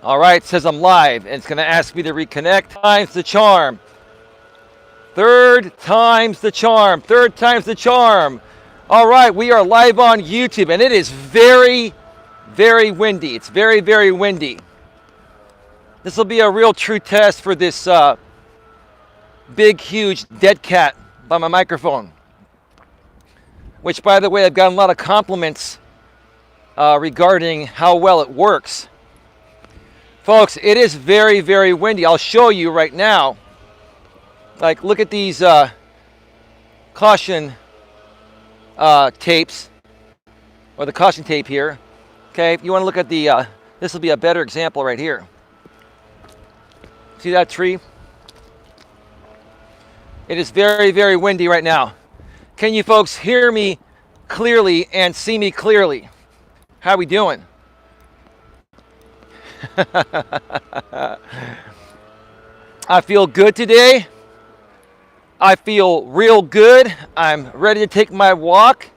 All right, it says I'm live, and it's going to ask me to reconnect. Times the charm. Third time's the charm. Third time's the charm. All right, we are live on YouTube, and it is very, very windy. It's very, very windy. This will be a real true test for this big, huge dead cat by my microphone. Which, by the way, I've gotten a lot of compliments regarding how well it works. Folks, it is very, very windy. I'll show you right now. Like, look at these caution tapes, or the caution tape here. Okay, if you want to look at the, this will be a better example right here. See that tree? It is very, very windy right now. Can you folks hear me clearly and see me clearly? How we doing? I feel good today. I feel real good. I'm ready to take my walk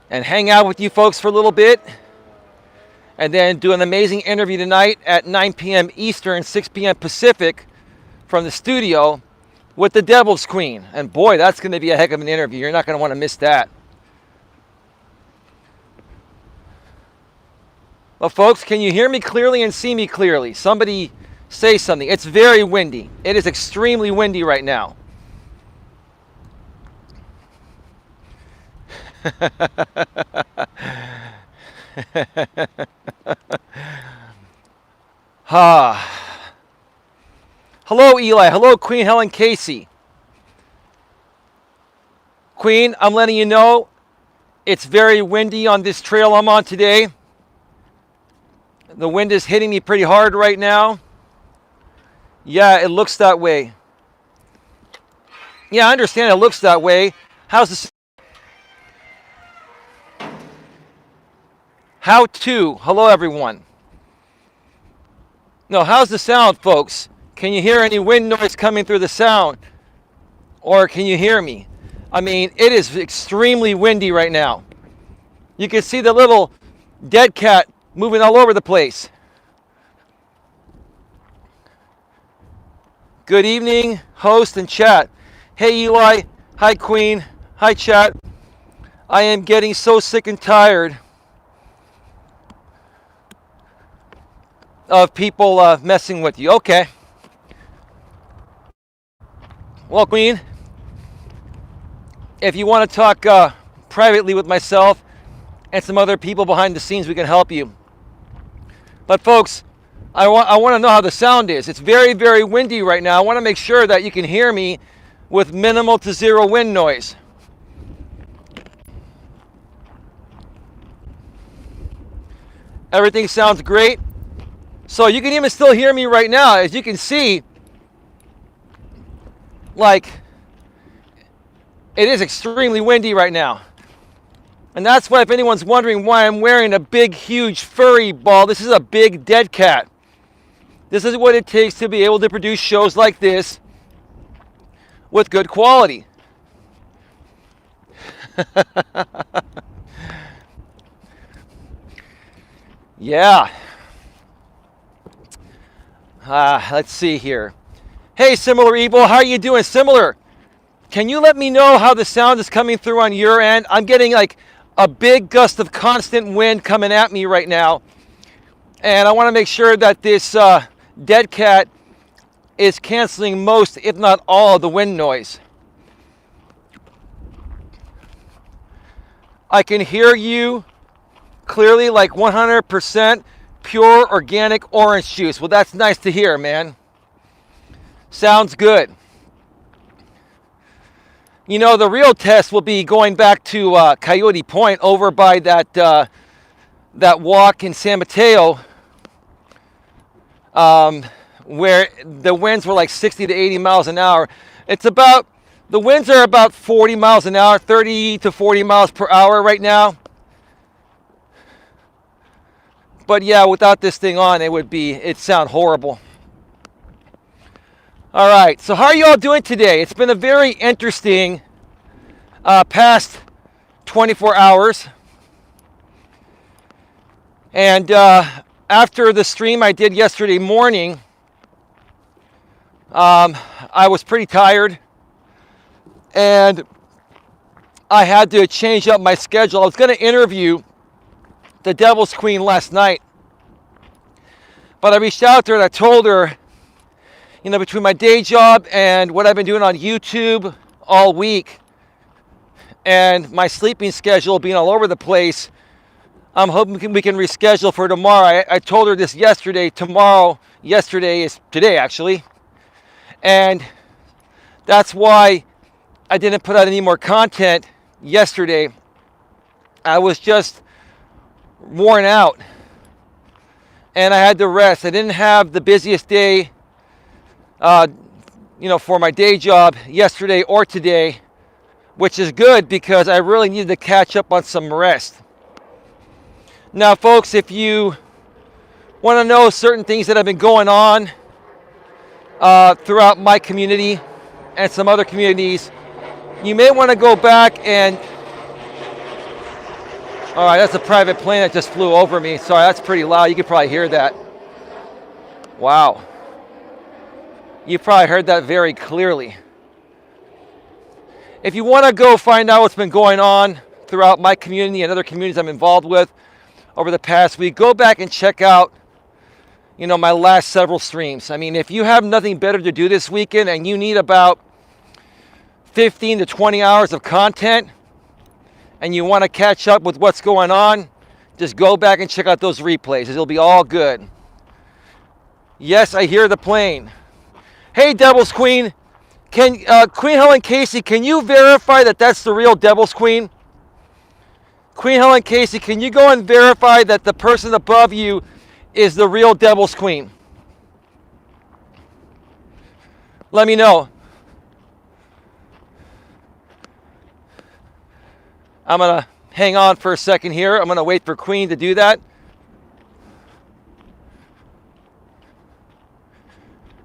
and hang out with you folks for a little bit, and then do an amazing interview tonight at 9 p.m. Eastern, 6 p.m. Pacific from the studio with the Devil's Queen. And boy, that's going to be a heck of an interview. You're not going to want to miss that. Well, folks, can you hear me clearly and see me clearly? Somebody say something. It's very windy. It is extremely windy right now. Hello, Eli. Hello, Queen Helen Casey. Queen, I'm letting you know it's very windy on this trail I'm on today. The wind is hitting me pretty hard right now. Yeah, it looks that way. Yeah, I understand it looks that way. How's the... How to? Hello, everyone. No, how's the sound, folks? Can you hear any wind noise coming through the sound? Or can you hear me? I mean, it is extremely windy right now. You can see the little dead cat moving all over the place. Good evening, host and chat. Hey, Eli. Hi, Queen. Hi, chat. I am getting so sick and tired of people messing with you. Okay. Well, Queen, if you want to talk privately with myself and some other people behind the scenes, we can help you. But folks, I want to know how the sound is. It's very, very windy right now. I want to make sure that you can hear me with minimal to zero wind noise. Everything sounds great. So you can even still hear me right now. As you can see, like, it is extremely windy right now. And that's why, if anyone's wondering why I'm wearing a big, huge furry ball, this is a big dead cat. This is what it takes to be able to produce shows like this with good quality. Yeah. Let's see here. Hey, Similar Evil, how are you doing? Similar, can you let me know how the sound is coming through on your end? I'm getting like a big gust of constant wind coming at me right now. And I want to make sure that this dead cat is canceling most, if not all, of the wind noise. I can hear you clearly, like 100% pure organic orange juice. Well, that's nice to hear, man. Sounds good. You know, the real test will be going back to Coyote Point over by that walk in San Mateo, where the winds were like 60 to 80 miles an hour. The winds are about 40 miles an hour, 30 to 40 miles per hour right now. But yeah, without this thing on, it'd sound horrible. All right, so how are you all doing today? It's been a very interesting past 24 hours. And after the stream I did yesterday morning, I was pretty tired, and I had to change up my schedule. I was going to interview the Devil's Queen last night, but I reached out to her and I told her, you know, between my day job and what I've been doing on YouTube all week and my sleeping schedule being all over the place, I'm hoping we can reschedule for tomorrow. I told her this yesterday. Yesterday is today, actually. And that's why I didn't put out any more content yesterday. I was just worn out and I had to rest. I didn't have the busiest day, for my day job yesterday or today, which is good because I really needed to catch up on some rest. Now, folks, if you want to know certain things that have been going on throughout my community and some other communities, you may want to go back and... All right, that's a private plane that just flew over me. Sorry, that's pretty loud. You could probably hear that. Wow. You probably heard that very clearly. If you want to go find out what's been going on throughout my community and other communities I'm involved with over the past week, go back and check out, my last several streams. I mean, if you have nothing better to do this weekend and you need about 15 to 20 hours of content and you want to catch up with what's going on, just go back and check out those replays. It'll be all good. Yes, I hear the plane. Hey, Devil's Queen. Queen Helen Casey, can you verify that that's the real Devil's Queen? Queen Helen Casey, can you go and verify that the person above you is the real Devil's Queen? Let me know. I'm going to hang on for a second here. I'm going to wait for Queen to do that.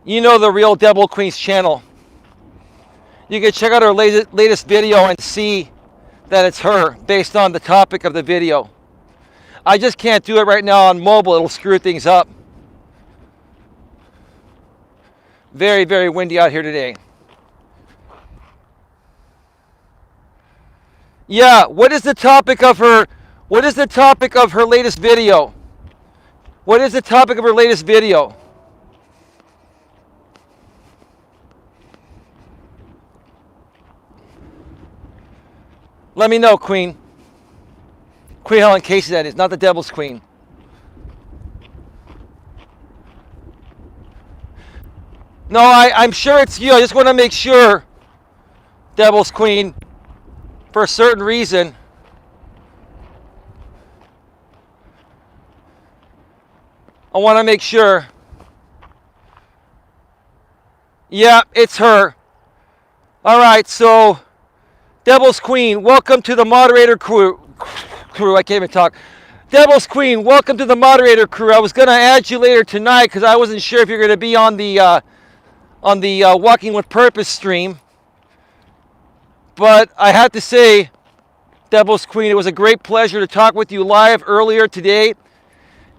You know the real Devil Queen's channel. You can check out her latest video and see that it's her based on the topic of the video. I just can't do it right now on mobile. It'll screw things up. Very, very windy out here today. Yeah, what is the topic of her latest video? What is the topic of her latest video? Let me know, Queen. Queen Helen Casey, that is, not the Devil's Queen. No, I'm sure it's you. I just want to make sure, Devil's Queen, for a certain reason. I want to make sure. Yeah, it's her. All right, so Devil's Queen, welcome to the moderator crew. I can't even talk. Devil's Queen, welcome to the moderator crew. I was going to add you later tonight because I wasn't sure if you're going to be on the Walking with Purpose stream. But I have to say, Devil's Queen, it was a great pleasure to talk with you live earlier today.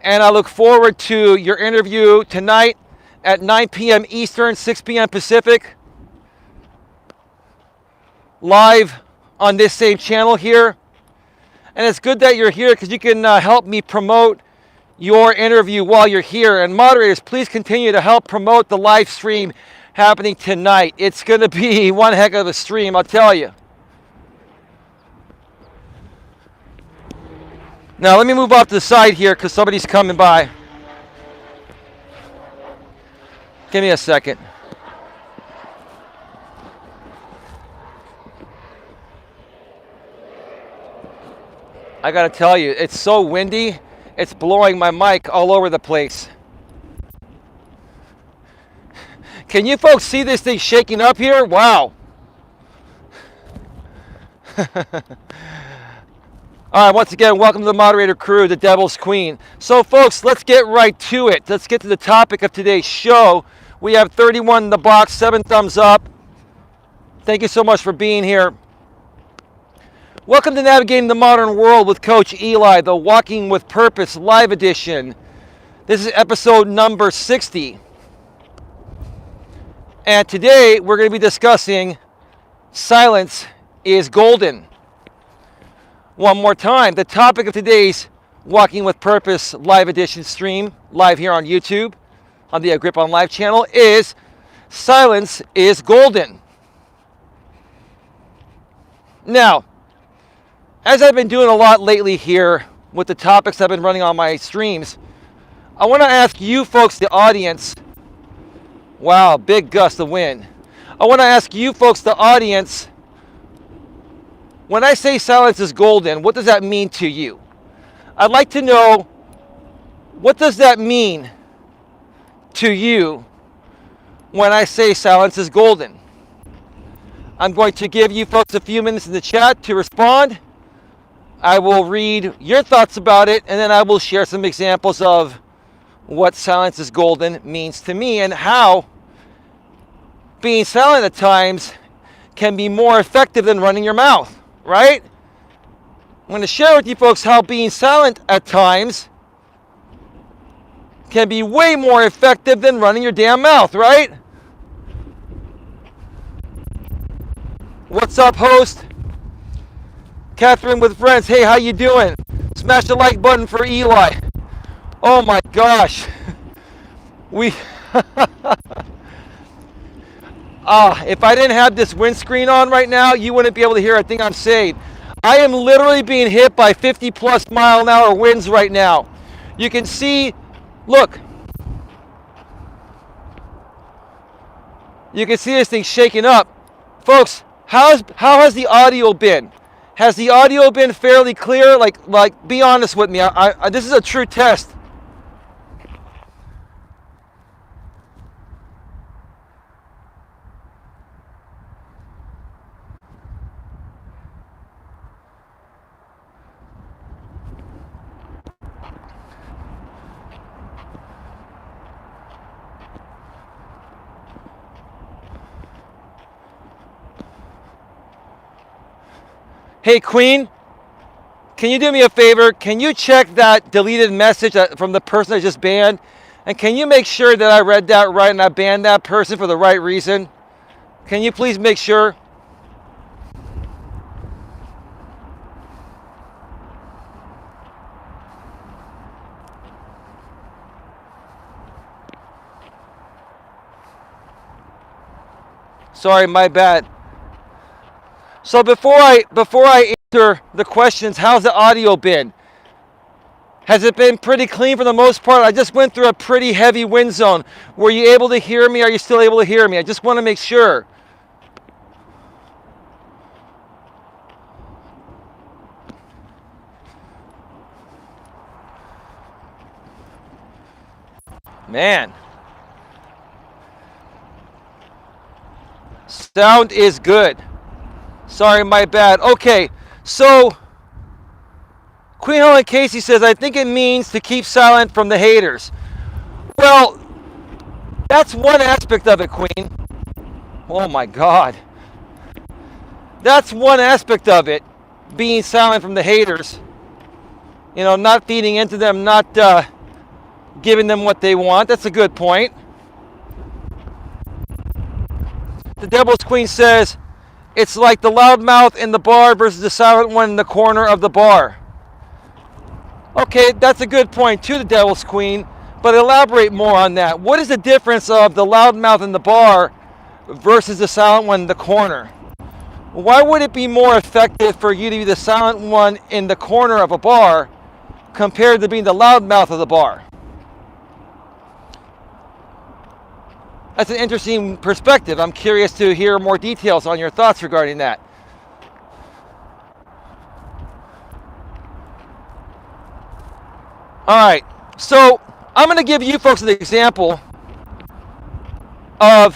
And I look forward to your interview tonight at 9 p.m. Eastern, 6 p.m. Pacific. Live on this same channel here. And it's good that you're here because you can help me promote your interview while you're here. And moderators, please continue to help promote the live stream happening tonight. It's going to be one heck of a stream, I'll tell you. Now let me move off to the side here because somebody's coming by. Give me a second. I gotta tell you, it's so windy, it's blowing my mic all over the place. Can you folks see this thing shaking up here? Wow. All right, once again, welcome to the moderator crew, the Devil's Queen. So folks, let's get right to it. Let's get to the topic of today's show. We have 31 in the box, 7 thumbs up. Thank you so much for being here. Welcome to Navigating the Modern World with Coach Eli, the Walking with Purpose live edition. This is episode number 60. And today we're going to be discussing silence is golden. One more time, the topic of today's Walking with Purpose live edition stream, live here on YouTube, on the Grip on Live channel, is silence is golden. Now, as I've been doing a lot lately here with the topics I've been running on my streams, I want to ask you folks, the audience, wow, big gust of wind. I want to ask you folks, the audience, when I say silence is golden, what does that mean to you? I'd like to know, what does that mean to you when I say silence is golden? I'm going to give you folks a few minutes in the chat to respond. I will read your thoughts about it, and then I will share some examples of what silence is golden means to me and how being silent at times can be more effective than running your mouth, right? I'm going to share with you folks how being silent at times can be way more effective than running your damn mouth, right? What's up, host? Catherine with friends. Hey, how you doing? Smash the like button for Eli. Oh my gosh. If I didn't have this windscreen on right now, you wouldn't be able to hear a thing I'm saying. I am literally being hit by 50 plus mile an hour winds right now. You can see, look. You can see this thing shaking up. Folks, how has the audio been? Has the audio been fairly clear? Like be honest with me. This is a true test. Hey, Queen, can you do me a favor? Can you check that deleted message from the person I just banned? And can you make sure that I read that right and I banned that person for the right reason? Can you please make sure? Sorry, my bad. So before I answer the questions, how's the audio been? Has it been pretty clean for the most part? I just went through a pretty heavy wind zone. Were you able to hear me? Are you still able to hear me? I just want to make sure. Man. Sound is good. Sorry, my bad. Okay, so Queen Helen Casey says, I think it means to keep silent from the haters. Well, that's one aspect of it, Queen. Oh my God. That's one aspect of it, being silent from the haters. You know, not feeding into them, not giving them what they want. That's a good point. The Devil's Queen says, it's like the loudmouth in the bar versus the silent one in the corner of the bar. Okay, that's a good point too, the Devil's Queen, but elaborate more on that. What is the difference of the loudmouth in the bar versus the silent one in the corner? Why would it be more effective for you to be the silent one in the corner of a bar compared to being the loudmouth of the bar? That's an interesting perspective. I'm curious to hear more details on your thoughts regarding that. All right, so I'm going to give you folks an example of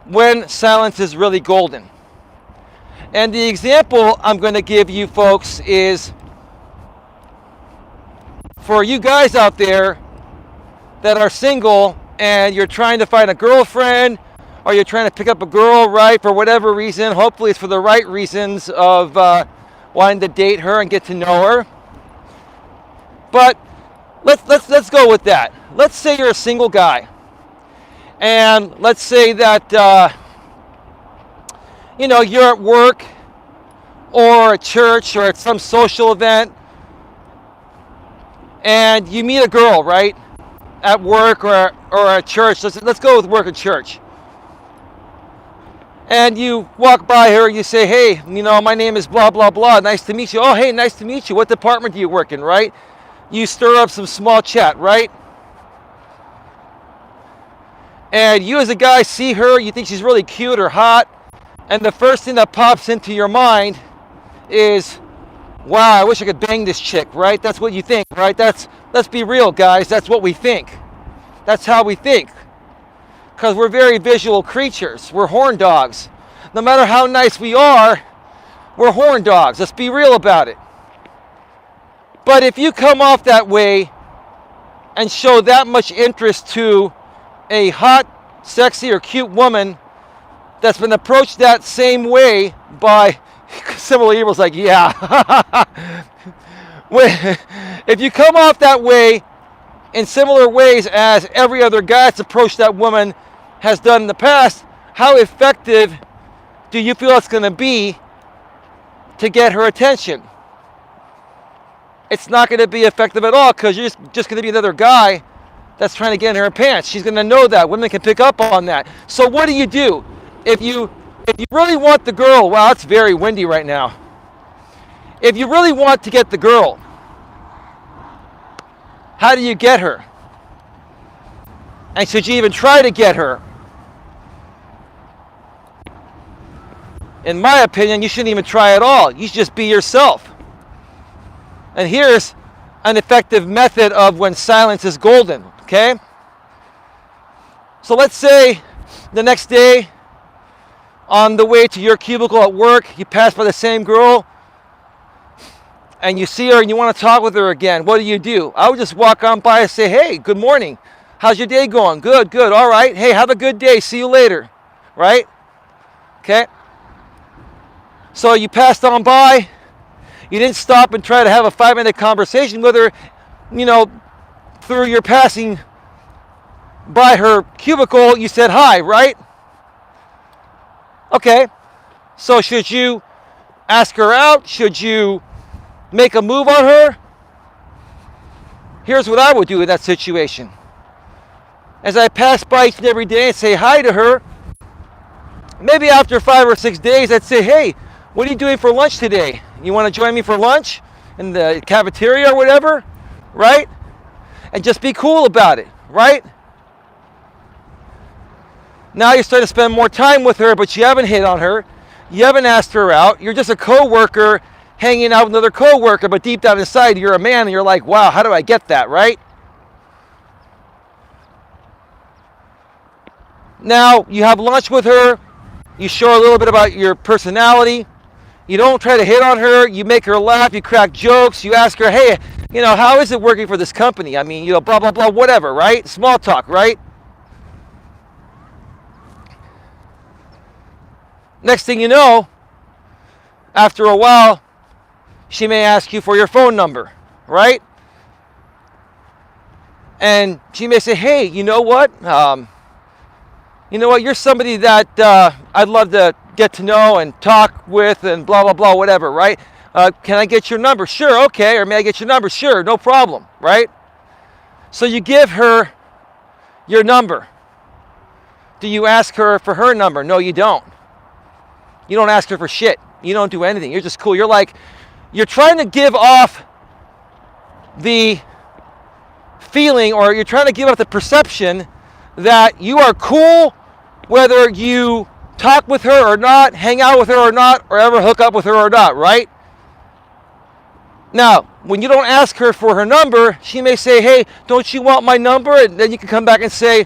when silence is really golden. And the example I'm going to give you folks is for you guys out there that are single and you're trying to find a girlfriend, or you're trying to pick up a girl, right, for whatever reason. Hopefully it's for the right reasons of wanting to date her and get to know her. But Let's go with that. Let's say you're a single guy, and let's say that you're at work or at church or at some social event, and you meet a girl, right? At work or at church. Let's go with work at church. And you walk by her, you say, hey, my name is blah, blah, blah. Nice to meet you. Oh, hey, nice to meet you. What department do you work in, right? You stir up some small chat, right? And you as a guy see her, you think she's really cute or hot, and the first thing that pops into your mind is, wow, I wish I could bang this chick, right? That's what you think, right? Let's be real, guys. That's what we think. That's how we think. Because we're very visual creatures. We're horn dogs. No matter how nice we are, we're horn dogs. Let's be real about it. But if you come off that way and show that much interest to a hot, sexy, or cute woman that's been approached that same way by similar evils, like, yeah. If you come off that way in similar ways as every other guy that's approached that woman has done in the past, how effective do you feel it's going to be to get her attention? It's not going to be effective at all, because you're just going to be another guy that's trying to get in her pants. She's going to know that. Women can pick up on that. So what do? If you really want the girl, wow, it's very windy right now. If you really want to get the girl, how do you get her? And should you even try to get her? In my opinion, you shouldn't even try at all. You should just be yourself. And here's an effective method of when silence is golden, okay? So let's say the next day, on the way to your cubicle at work, you pass by the same girl, and you see her and you want to talk with her again. What do? I would just walk on by and say, hey, good morning. How's your day going? Good, good. All right. Hey, have a good day. See you later. Right? Okay? So you passed on by. You didn't stop and try to have a 5-minute conversation with her, through your passing by her cubicle. You said hi, right? Okay. So should you ask her out? Should you make a move on her? Here's what I would do in that situation. As I pass by each and every day and say hi to her, maybe after 5 or 6 days, I'd say, hey, what are you doing for lunch today? You want to join me for lunch in the cafeteria or whatever, right? And just be cool about it, right? Now you start to spend more time with her, but you haven't hit on her. You haven't asked her out. You're just a coworker hanging out with another coworker, but deep down inside, you're a man and you're like, wow, how do I get that, right? Now you have lunch with her. You show her a little bit about your personality. You don't try to hit on her. You make her laugh. You crack jokes. You ask her, hey, how is it working for this company? I mean, blah, blah, blah, whatever, right? Small talk, right? Next thing you know, after a while, she may ask you for your phone number, right? And she may say, hey, you know what? You're somebody that I'd love to get to know and talk with and blah, blah, blah, whatever, right? Can I get your number? Sure, okay. Or may I get your number? Sure, no problem, right? So you give her your number. Do you ask her for her number? No, you don't. You don't ask her for shit. You don't do anything. You're just cool. You're trying to give off the feeling, or you're trying to give off the perception that you are cool whether you talk with her or not, hang out with her or not, or ever hook up with her or not, right? Now, when you don't ask her for her number, she may say, hey, don't you want my number? And then you can come back and say,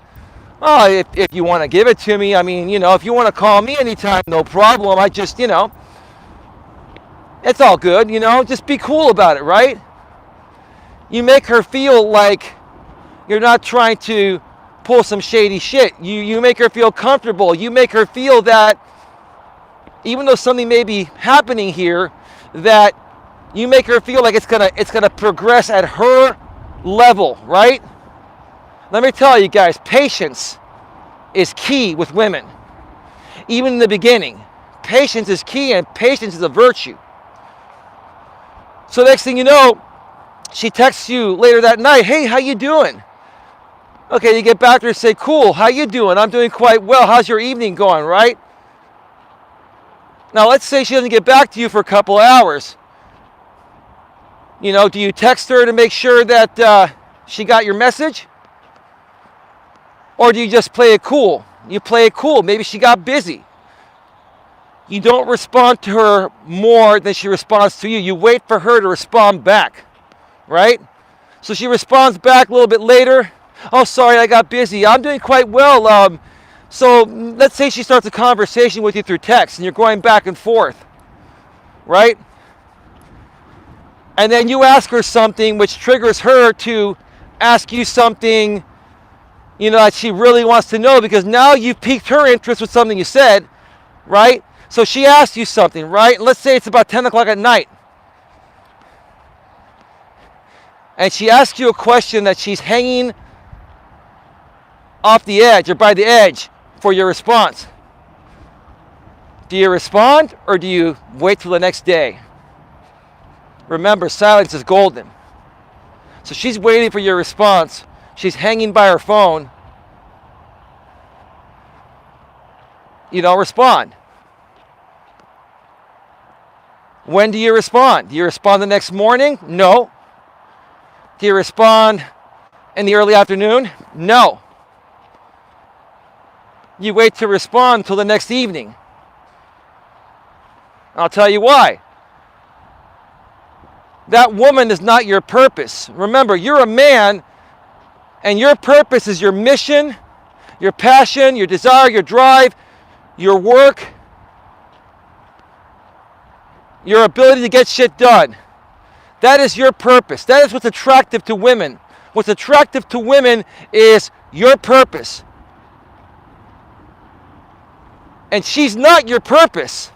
oh, if you want to give it to me, I mean, if you want to call me anytime, no problem. I just, it's all good, just be cool about it, right? You make her feel like you're not trying to pull some shady shit. You make her feel comfortable. You make her feel that even though something may be happening here, that you make her feel like it's gonna progress at her level, right? Let me tell you guys, patience is key with women. Even in the beginning, patience is key, and patience is a virtue. So next thing you know, she texts you later that night, hey, how you doing? Okay, you get back to her and say, cool, how you doing? I'm doing quite well. How's your evening going, right? Now, let's say she doesn't get back to you for a couple of hours. You know, do you text her to make sure that she got your message? Or do you just play it cool? You play it cool. Maybe she got busy. You don't respond to her more than she responds to you. You wait for her to respond back, right? So she responds back a little bit later. Oh, sorry, I got busy. I'm doing quite well. So let's say she starts a conversation with you through text and you're going back and forth, right? And then you ask her something which triggers her to ask you something, you know, that she really wants to know, because now you've piqued her interest with something you said, right? So she asks you something, right? Let's say it's about 10 o'clock at night. And she asks you a question that she's hanging off the edge or by the edge for your response. Do you respond or do you wait till the next day? Remember, silence is golden. So she's waiting for your response. She's hanging by her phone. You don't respond. When do you respond? Do you respond the next morning? No. Do you respond in the early afternoon? No. You wait to respond until the next evening. I'll tell you why. That woman is not your purpose. Remember, you're a man, and your purpose is your mission, your passion, your desire, your drive, your work, your ability to get shit done. That is your purpose. That is what's attractive to women. What's attractive to women is your purpose. And she's not your purpose.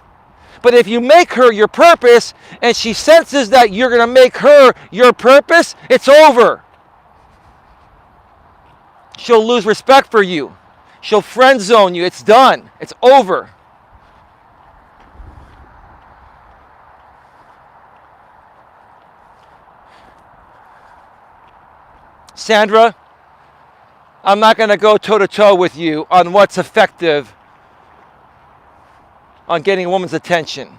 But if you make her your purpose and she senses that you're going to make her your purpose, it's over. She'll lose respect for you. She'll friend zone you. It's done. It's over. Sandra, I'm not going to go toe-to-toe with you on what's effective on getting a woman's attention.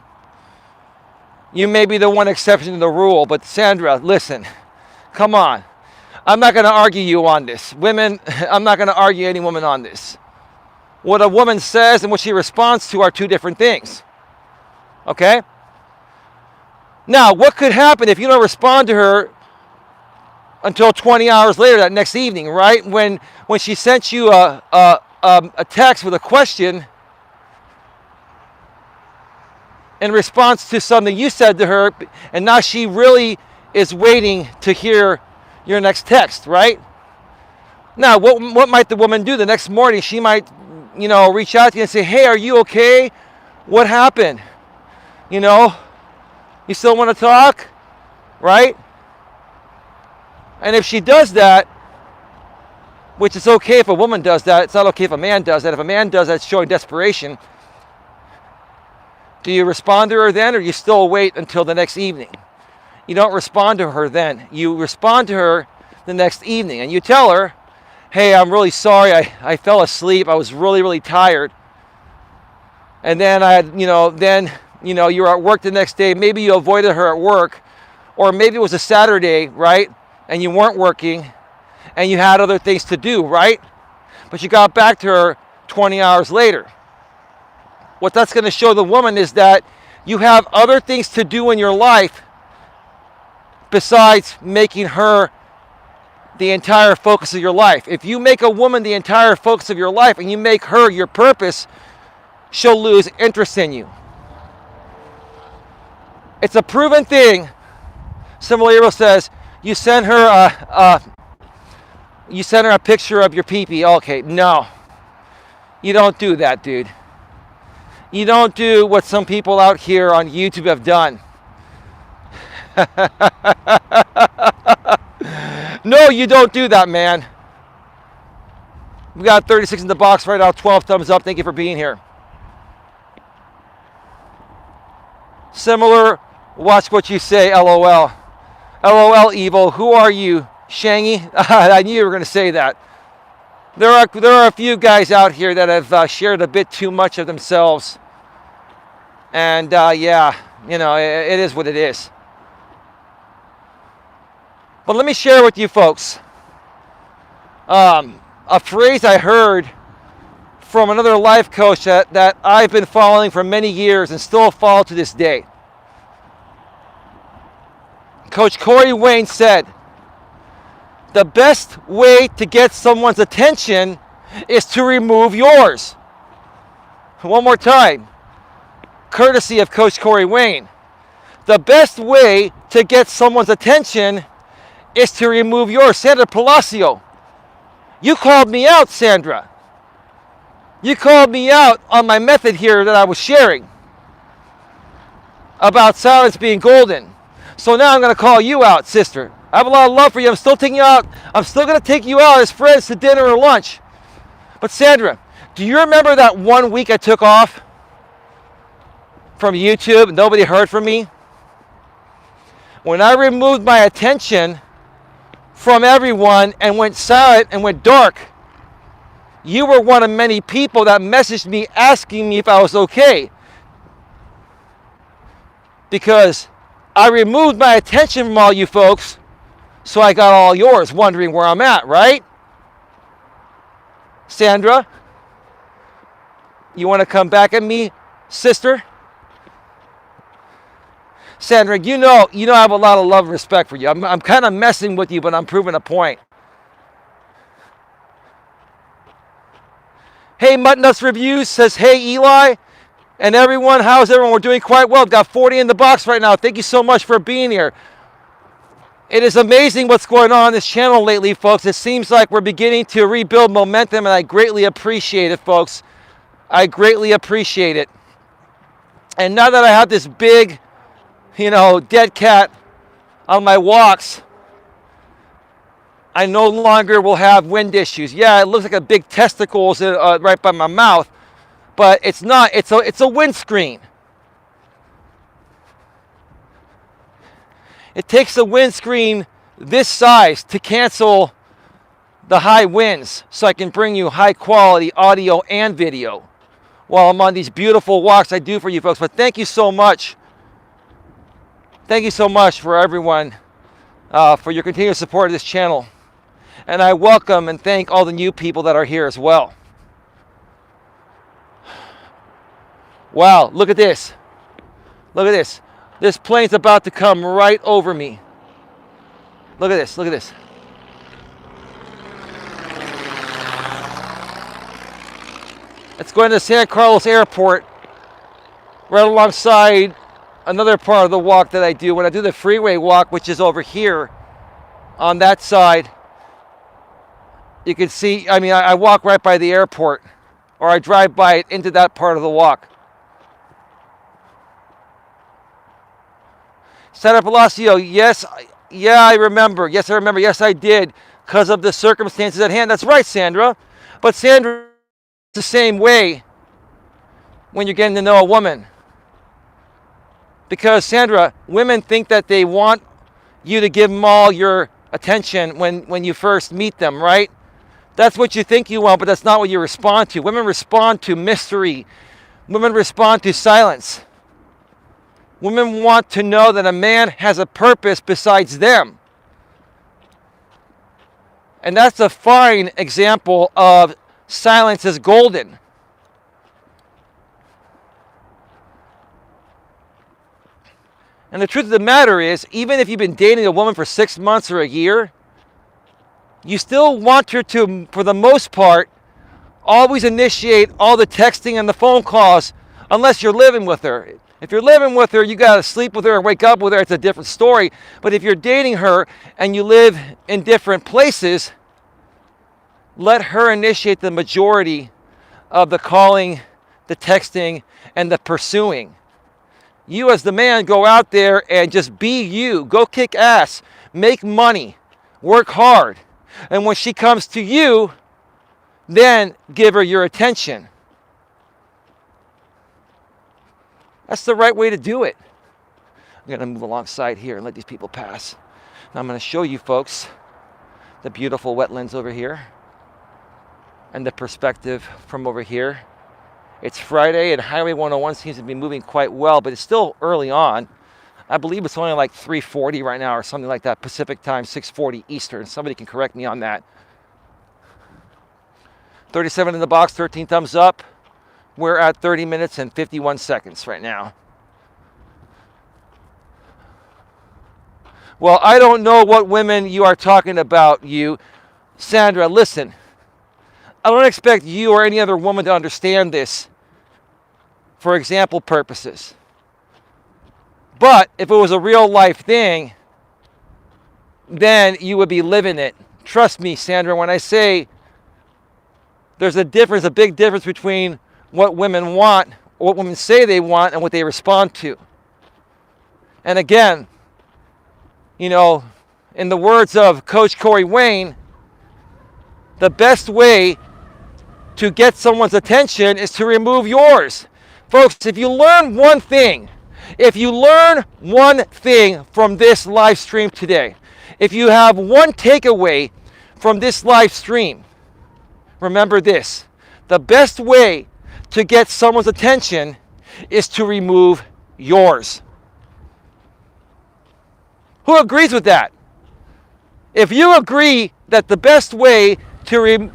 You may be the one exception to the rule, but Sandra, listen, come on. I'm not going to argue you on this. Women, I'm not going to argue any woman on this. What a woman says and what she responds to are two different things. Okay? Now, what could happen if you don't respond to her until 20 hours later that next evening, right? When she sent you a text with a question in response to something you said to her, and now she really is waiting to hear your next text, right? Now, what might the woman do? The next morning, she might, reach out to you and say, hey, are you okay? What happened? You still want to talk? Right? And if she does that, which is okay if a woman does that, it's not okay if a man does that. If a man does that, it's showing desperation. Do you respond to her then, or you still wait until the next evening? You don't respond to her then. You respond to her the next evening, and you tell her, hey, I'm really sorry. I fell asleep. I was really, really tired. And then you were at work the next day. Maybe you avoided her at work, or maybe it was a Saturday, right? And you weren't working, and you had other things to do, right? But you got back to her 20 hours later. What that's going to show the woman is that you have other things to do in your life besides making her the entire focus of your life. If you make a woman the entire focus of your life and you make her your purpose, she'll lose interest in you. It's a proven thing. Simulero says, you send her a picture of your pee-pee. Okay, no. You don't do that, dude. You don't do what some people out here on YouTube have done. No, you don't do that, man. We got 36 in the box right now. 12 thumbs up. Thank you for being here. Similar, watch what you say, LOL. LOL, Evo. Who are you? Shangy? I knew you were going to say that. There are a few guys out here that have shared a bit too much of themselves. And yeah, you know, it is what it is. But let me share with you folks a phrase I heard from another life coach that I've been following for many years and still follow to this day. Coach Corey Wayne said, the best way to get someone's attention is to remove yours. One more time, courtesy of Coach Corey Wayne. The best way to get someone's attention is to remove yours. Sandra Palacio, you called me out, Sandra. You called me out on my method here that I was sharing about silence being golden. So now I'm going to call you out, sister. I have a lot of love for you. I'm still taking you out. I'm still going to take you out as friends to dinner or lunch. But Sandra, do you remember that 1 week I took off from YouTube? Nobody heard from me. When I removed my attention from everyone and went silent and went dark, you were one of many people that messaged me asking me if I was okay. Because I removed my attention from all you folks, so I got all yours wondering where I'm at, right? Sandra, you want to come back at me, sister? Sandra, you know I have a lot of love and respect for you. I'm kind of messing with you, but I'm proving a point. Hey, Muttnuts Reviews says, hey, Eli, and everyone, how's everyone? We're doing quite well. We've got 40 in the box right now. Thank you so much for being here. It is amazing what's going on this channel lately, folks. It seems like we're beginning to rebuild momentum, and I greatly appreciate it, folks. I greatly appreciate it. And now that I have this big, dead cat on my walks, I no longer will have wind issues. Yeah, it looks like a big testicles right by my mouth, but it's not. It's a windscreen. It takes a windscreen this size to cancel the high winds, so I can bring you high quality audio and video while I'm on these beautiful walks I do for you folks. But thank you so much. Thank you so much for everyone for your continued support of this channel. And I welcome and thank all the new people that are here as well. Wow, look at this. Look at this. This plane's about to come right over me. Look at this, look at this. It's going to San Carlos Airport, right alongside another part of the walk that I do. When I do the freeway walk, which is over here on that side, you can see, I walk right by the airport, or I drive by it into that part of the walk. Senator Palacio, yes, yeah, I remember. Yes, I remember. Yes, I did, because of the circumstances at hand. That's right, Sandra. But Sandra, it's the same way when you're getting to know a woman. Because, Sandra, women think that they want you to give them all your attention when you first meet them, right? That's what you think you want, but that's not what you respond to. Women respond to mystery. Women respond to silence. Women want to know that a man has a purpose besides them. And that's a fine example of silence is golden. And the truth of the matter is, even if you've been dating a woman for 6 months or a year, you still want her to, for the most part, always initiate all the texting and the phone calls, unless you're living with her. If you're living with her, you got to sleep with her and wake up with her. It's a different story. But if you're dating her and you live in different places, let her initiate the majority of the calling, the texting, and the pursuing. You as the man go out there and just be you. Go kick ass. Make money. Work hard. And when she comes to you, then give her your attention. That's the right way to do it. I'm going to move alongside here and let these people pass. Now I'm going to show you folks the beautiful wetlands over here and the perspective from over here. It's Friday and Highway 101 seems to be moving quite well, but it's still early on. I believe it's only like 3:40 right now or something like that, Pacific time, 6:40 Eastern. Somebody can correct me on that. 37 in the box, 13 thumbs up. We're at 30 minutes and 51 seconds right now. Well, I don't know what women you are talking about, you. Sandra, listen. I don't expect you or any other woman to understand this for example purposes. But if it was a real life thing, then you would be living it. Trust me, Sandra, when I say there's a difference, a big difference between what women want, or what women say they want, and what they respond to. And again, you know, in the words of Coach Corey Wayne, the best way to get someone's attention is to remove yours. Folks, if you learn one thing from this live stream today, if you have one takeaway from this live stream, remember this: the best way to get someone's attention is to remove yours. Who agrees with that? If you agree that the best way to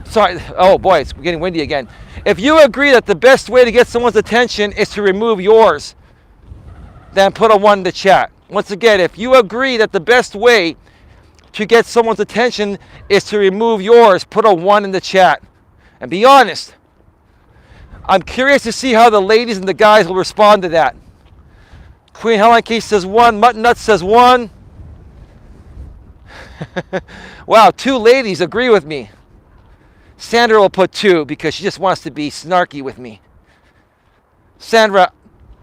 oh boy, it's getting windy again. If you agree that the best way to get someone's attention is to remove yours, then put a 1 in the chat. Once again, if you agree that the best way to get someone's attention is to remove yours, put a 1 in the chat. And be honest. I'm curious to see how the ladies and the guys will respond to that. Queen Helen Case says 1. Mutton Nuts says 1. Wow, 2 ladies agree with me. Sandra will put 2 because she just wants to be snarky with me. Sandra,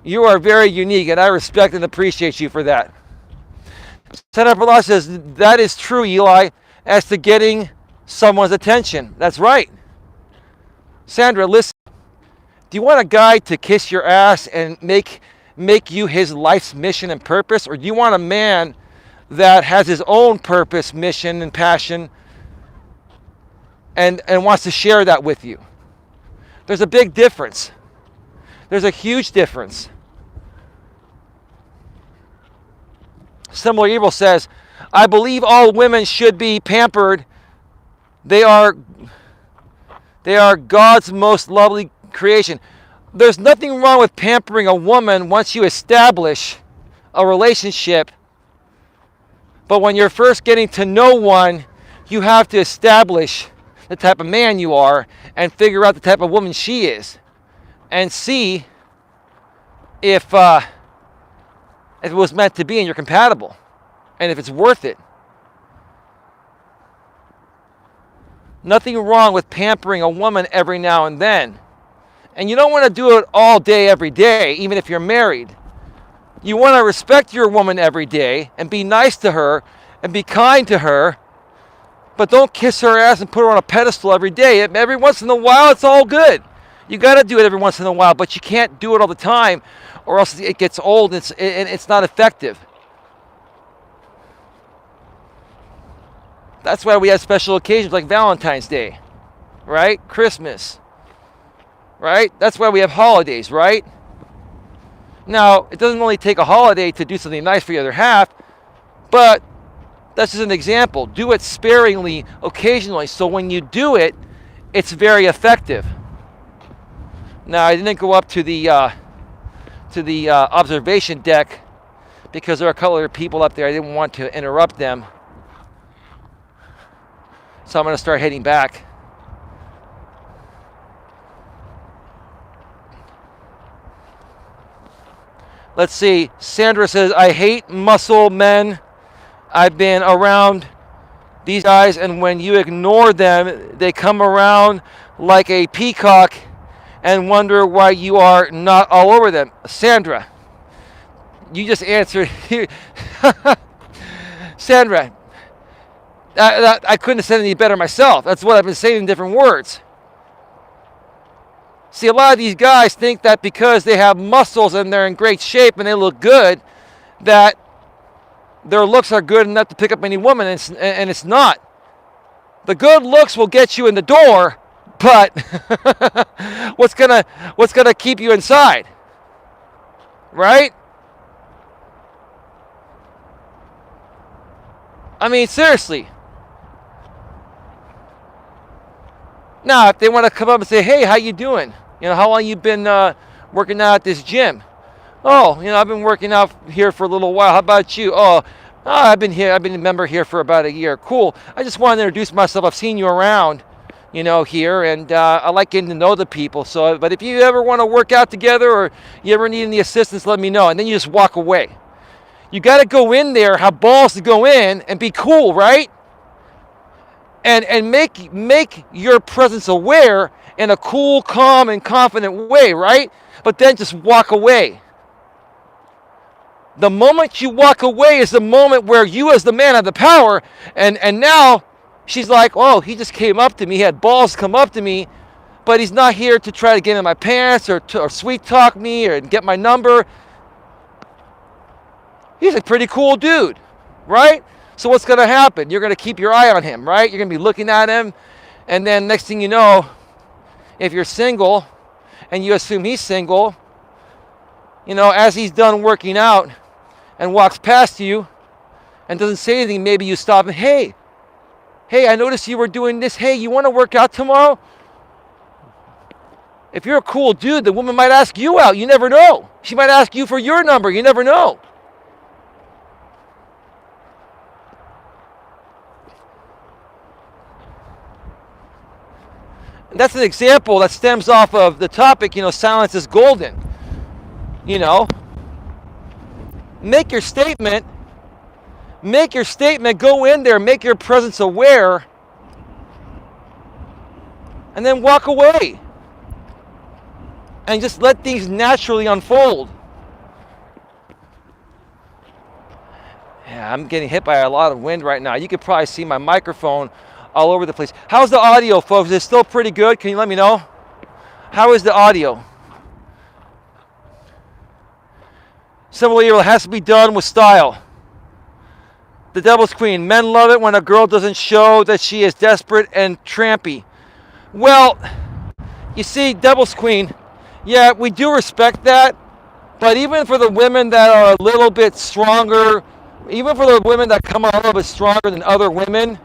you are very unique, and I respect and appreciate you for that. Senator Melas says, that is true, Eli, as to getting someone's attention. That's right. Sandra, listen. Do you want a guy to kiss your ass and make you his life's mission and purpose? Or do you want a man that has his own purpose, mission, and passion and wants to share that with you? There's a big difference. There's a huge difference. Similar Evil says, I believe all women should be pampered. They are God's most lovely creation. There's nothing wrong with pampering a woman once you establish a relationship. But when you're first getting to know one, you have to establish the type of man you are and figure out the type of woman she is. And see if it was meant to be and you're compatible. And if it's worth it. Nothing wrong with pampering a woman every now and then. And you don't want to do it all day, every day, even if you're married. You want to respect your woman every day and be nice to her and be kind to her. But don't kiss her ass and put her on a pedestal every day. Every once in a while, it's all good. You got to do it every once in a while, but you can't do it all the time or else it gets old and it's not effective. That's why we have special occasions like Valentine's Day, right? Christmas, right? That's why we have holidays, right? Now, it doesn't only take a holiday to do something nice for the other half, but that's just an example. Do it sparingly, occasionally, so when you do it, it's very effective. Now, I didn't go up to the observation deck because there are a couple of people up there. I didn't want to interrupt them. So I'm going to start heading back. Let's see. Sandra says, I hate muscle men. I've been around these guys, and when you ignore them, they come around like a peacock and wonder why you are not all over them. Sandra, you just answered. Sandra, I couldn't have said any better myself. That's what I've been saying in different words. See, a lot of these guys think that because they have muscles and they're in great shape and they look good, that their looks are good enough to pick up any woman, and it's not. The good looks will get you in the door, but what's gonna keep you inside? Right? I mean, seriously. Now, if they want to come up and say, "Hey, how you doing? How long you been working out at this gym?" "Oh, I've been working out here for a little while. How about you?" "Oh, I've been a member here for about a year." "Cool. I just wanted to introduce myself. I've seen you around, here, and I like getting to know the people. So, but if you ever want to work out together or you ever need any assistance, let me know." And then you just walk away. You got to go in there, have balls to go in and be cool, right? And make your presence aware in a cool, calm, and confident way, right? But then just walk away. The moment you walk away is the moment where you as the man have the power, and now she's like, "Oh, he just came up to me. He had balls come up to me, but he's not here to try to get in my pants or sweet talk me or get my number. He's a pretty cool dude," right? So what's going to happen? You're going to keep your eye on him, right? You're going to be looking at him, and then next thing you know, if you're single and you assume he's single, as he's done working out and walks past you and doesn't say anything, maybe you stop and, hey, I noticed you were doing this. Hey, you want to work out tomorrow? If you're a cool dude, the woman might ask you out. You never know. She might ask you for your number. You never know. And that's an example that stems off of the topic, silence is golden. Make your statement, go in there, make your presence aware, and then walk away. And just let things naturally unfold. Yeah, I'm getting hit by a lot of wind right now. You could probably see my microphone all over the place. How's the audio, folks? Is it still pretty good? Can you let me know? How is the audio? Similarly, it has to be done with style. The Devil's Queen. Men love it when a girl doesn't show that she is desperate and trampy. Well, you see, Devil's Queen, yeah, we do respect that. But even for the women that are a little bit stronger, even for the women that come out a little bit stronger than other women,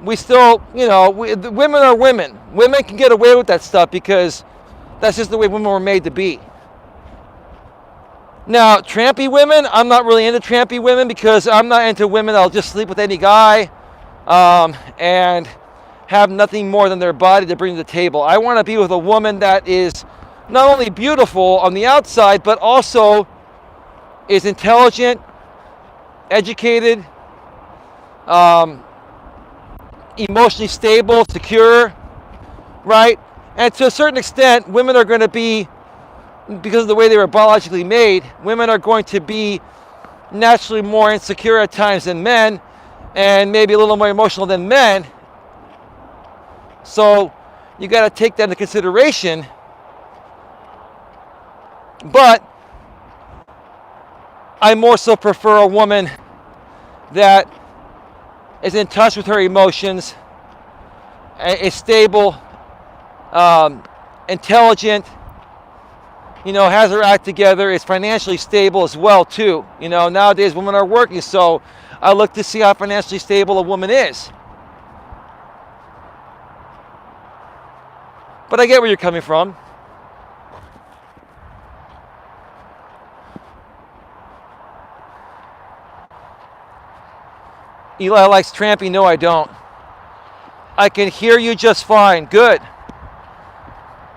we still, the women are women. Women can get away with that stuff because that's just the way women were made to be. Now, trampy women, I'm not really into trampy women because I'm not into women that'll just sleep with any guy and have nothing more than their body to bring to the table. I want to be with a woman that is not only beautiful on the outside, but also is intelligent, educated, emotionally stable, secure, right? And to a certain extent, women are going to be, because of the way they were biologically made, women are going to be naturally more insecure at times than men, and maybe a little more emotional than men. So you got to take that into consideration. But I more so prefer a woman that is in touch with her emotions, is stable, intelligent, has her act together, is financially stable as well too. Nowadays women are working, so I look to see how financially stable a woman is. But I get where you're coming from. Eli likes trampy. No, I don't. I can hear you just fine. Good.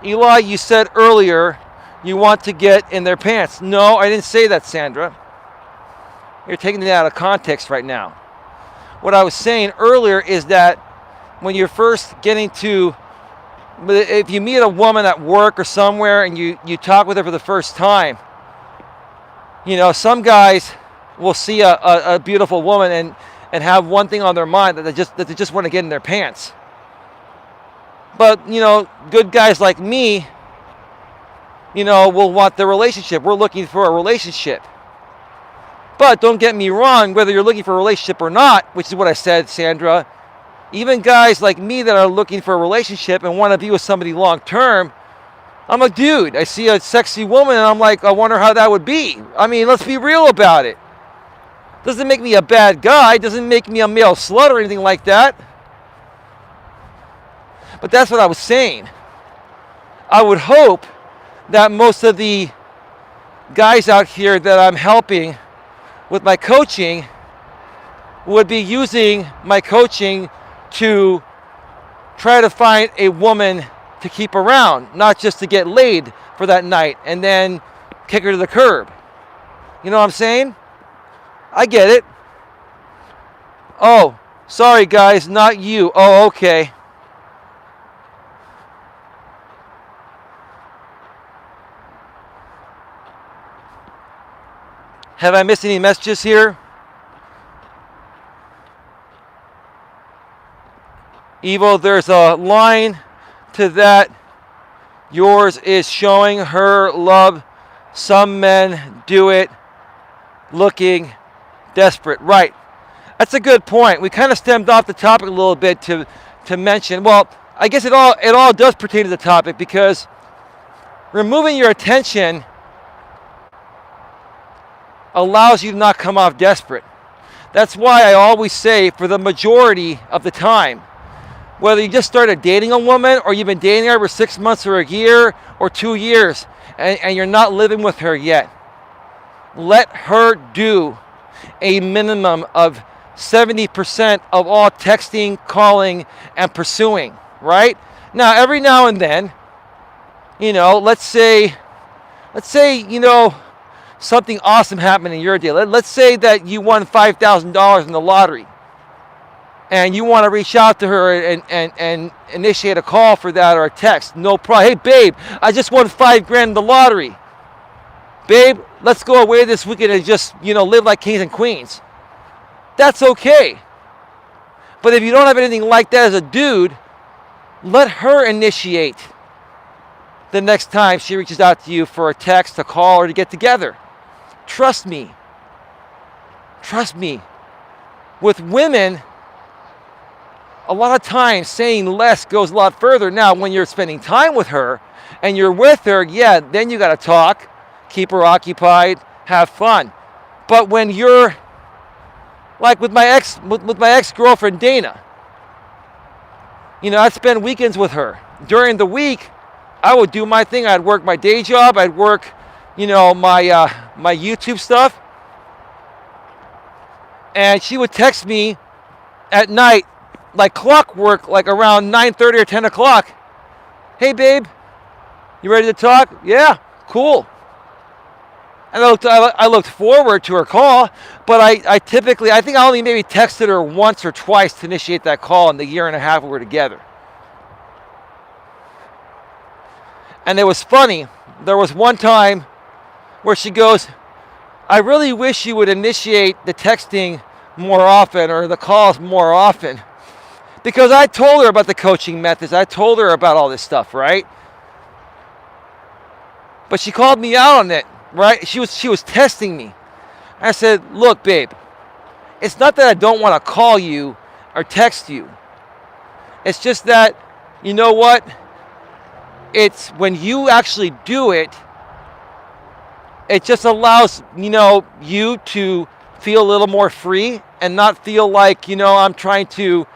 Eli, you said earlier you want to get in their pants. No, I didn't say that, Sandra. You're taking it out of context right now. What I was saying earlier is that when you're first getting to, if you meet a woman at work or somewhere and you talk with her for the first time, some guys will see a beautiful woman and have one thing on their mind, that they just want to get in their pants. But, good guys like me, will want the relationship. We're looking for a relationship. But don't get me wrong, whether you're looking for a relationship or not, which is what I said, Sandra, even guys like me that are looking for a relationship and want to be with somebody long term, I'm a dude. I see a sexy woman and I'm like, I wonder how that would be. I mean, let's be real about it. Doesn't make me a bad guy, doesn't make me a male slut or anything like that. But that's what I was saying. I would hope that most of the guys out here that I'm helping with my coaching would be using my coaching to try to find a woman to keep around, not just to get laid for that night and then kick her to the curb. You know what I'm saying? I get it. Oh, sorry guys, not you. Oh, okay. Have I missed any messages here? Evo, there's a line to that. Yours is showing her love. Some men do it looking desperate. Right. That's a good point. We kind of stemmed off the topic a little bit to mention. Well, I guess it all does pertain to the topic, because removing your attention allows you to not come off desperate. That's why I always say, for the majority of the time, whether you just started dating a woman or you've been dating her for 6 months or a year or 2 years and you're not living with her yet, let her do a minimum of 70% of all texting, calling, and pursuing, right? Now, every now and then, let's say, something awesome happened in your day. Let's say that you won $5,000 in the lottery, and you want to reach out to her and initiate a call for that or a text. No problem. Hey, babe, I just won $5,000 in the lottery. Babe, let's go away this weekend and just, live like kings and queens. That's okay. But if you don't have anything like that as a dude, let her initiate the next time she reaches out to you for a text, a call, or to get together. Trust me. Trust me. With women, a lot of times saying less goes a lot further. Now, when you're spending time with her and you're with her, yeah, then you got to talk, keep her occupied, have fun. But when you're like with my ex-girlfriend Dana, I'd spend weekends with her. During the week, I would do my thing. I'd work my day job. I'd work, my YouTube stuff. And she would text me at night, like clockwork, like around 9:30 or 10 o'clock. Hey, babe, you ready to talk? Yeah, cool. And I looked forward to her call, but I think I only maybe texted her once or twice to initiate that call in the year and a half we were together. And it was funny. There was one time where she goes, I really wish you would initiate the texting more often or the calls more often. Because I told her about the coaching methods. I told her about all this stuff, right? But she called me out on it, right? She was testing me. I said, look, babe, it's not that I don't want to call you or text you. It's just that, you know what? It's when you actually do it, it just allows, you to feel a little more free and not feel like, I'm trying to,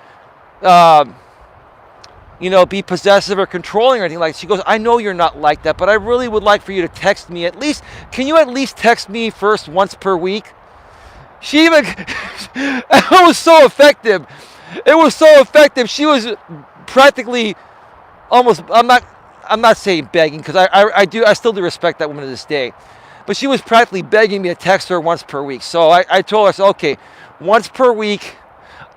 be possessive or controlling or anything like that. She goes, I know you're not like that, but I really would like for you to text me at least. Can you at least text me first once per week? She even, it was so effective. It was so effective. She was practically almost, I'm not saying begging, because I still do respect that woman to this day. But she was practically begging me to text her once per week. So I told her, I said, okay, once per week,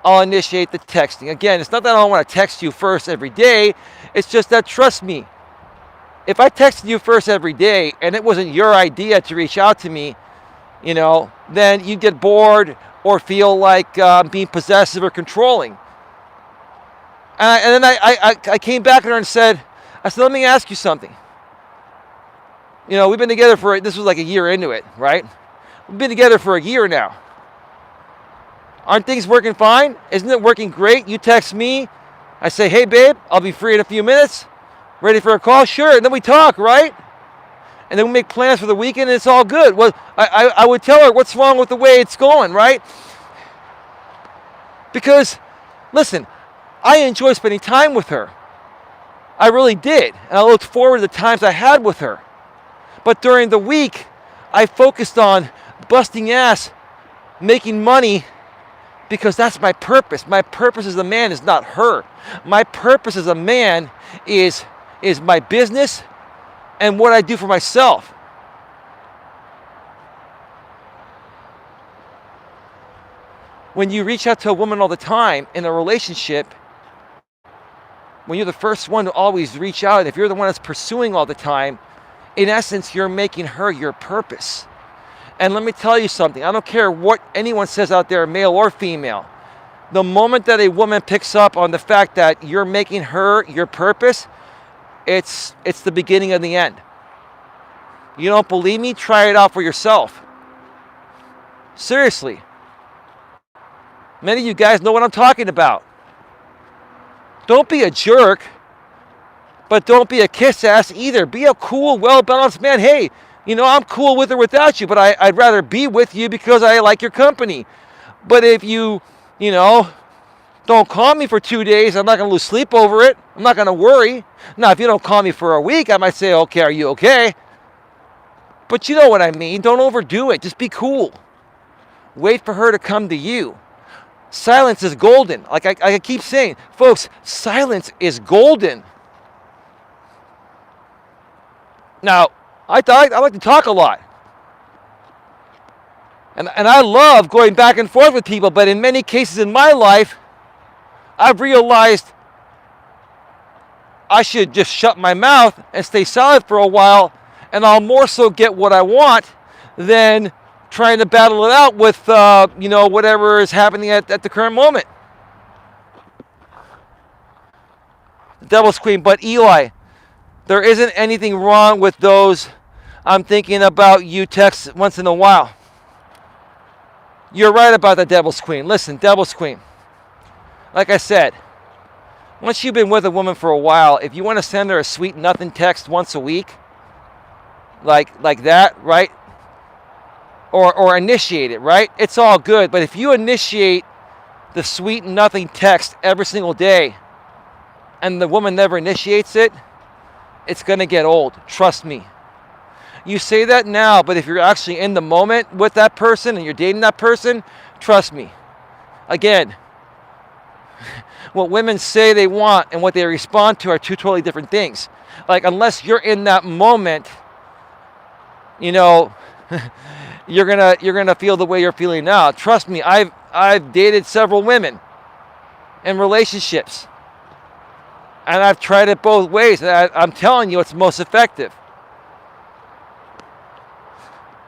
I'll initiate the texting. Again, it's not that I don't want to text you first every day. It's just that, trust me, if I texted you first every day and it wasn't your idea to reach out to me, then you get bored or feel like being possessive or controlling. And then I came back to her and I said, let me ask you something. We've been together this was like a year into it, right? We've been together for a year now. Aren't things working fine? Isn't it working great? You text me. I say, hey, babe, I'll be free in a few minutes. Ready for a call? Sure. And then we talk, right? And then we make plans for the weekend and it's all good. Well, I would tell her what's wrong with the way it's going, right? Because, listen, I enjoy spending time with her. I really did. And I looked forward to the times I had with her. But during the week, I focused on busting ass, making money, because that's my purpose. My purpose as a man is not her. My purpose as a man is my business and what I do for myself. When you reach out to a woman all the time in a relationship, when you're the first one to always reach out, if you're the one that's pursuing all the time, in essence, you're making her your purpose. And let me tell you something. I don't care what anyone says out there, male or female. The moment that a woman picks up on the fact that you're making her your purpose, it's the beginning of the end. You don't believe me? Try it out for yourself. Seriously. Many of you guys know what I'm talking about. Don't be a jerk, but don't be a kiss ass either. Be a cool, well-balanced man. Hey, I'm cool with or without you, but I'd rather be with you because I like your company. But if you don't call me for 2 days, I'm not going to lose sleep over it. I'm not going to worry. Now, if you don't call me for a week, I might say, okay, are you okay? But you know what I mean. Don't overdo it. Just be cool. Wait for her to come to you. Silence is golden. Like I keep saying, folks, silence is golden. Now, I like to talk a lot. And I love going back and forth with people, but in many cases in my life, I've realized I should just shut my mouth and stay silent for a while, and I'll more so get what I want than trying to battle it out with, whatever is happening at the current moment. The Devil's Queen, but Eli, there isn't anything wrong with those I'm thinking about you texts once in a while. You're right about the Devil's Queen. Listen, Devil's Queen. Like I said, once you've been with a woman for a while, if you want to send her a sweet nothing text once a week, like that, right? Or initiate it, right? It's all good. But if you initiate the sweet nothing text every single day and the woman never initiates it, it's going to get old. Trust me. You say that now, but if you're actually in the moment with that person and you're dating that person, trust me. Again, what women say they want and what they respond to are two totally different things. Like, unless you're in that moment, you're gonna feel the way you're feeling now. Trust me, I've dated several women in relationships, and I've tried it both ways. And I'm telling you, it's most effective.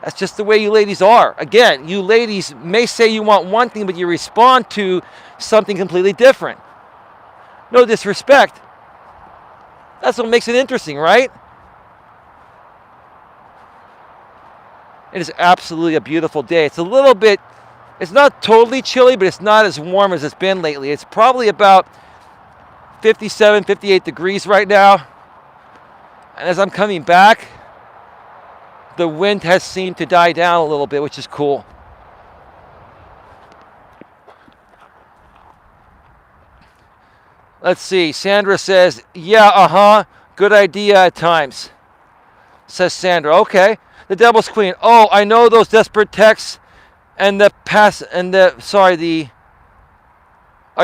That's just the way you ladies are. Again, you ladies may say you want one thing, but you respond to something completely different. No disrespect. That's what makes it interesting, right? It is absolutely a beautiful day. It's it's not totally chilly, but it's not as warm as it's been lately. It's probably about 57, 58 degrees right now. And as I'm coming back, the wind has seemed to die down a little bit, which is cool. Let's see. Sandra says, yeah, good idea at times. Says Sandra. Okay. The Devil's Queen. Oh, I know those desperate texts and are you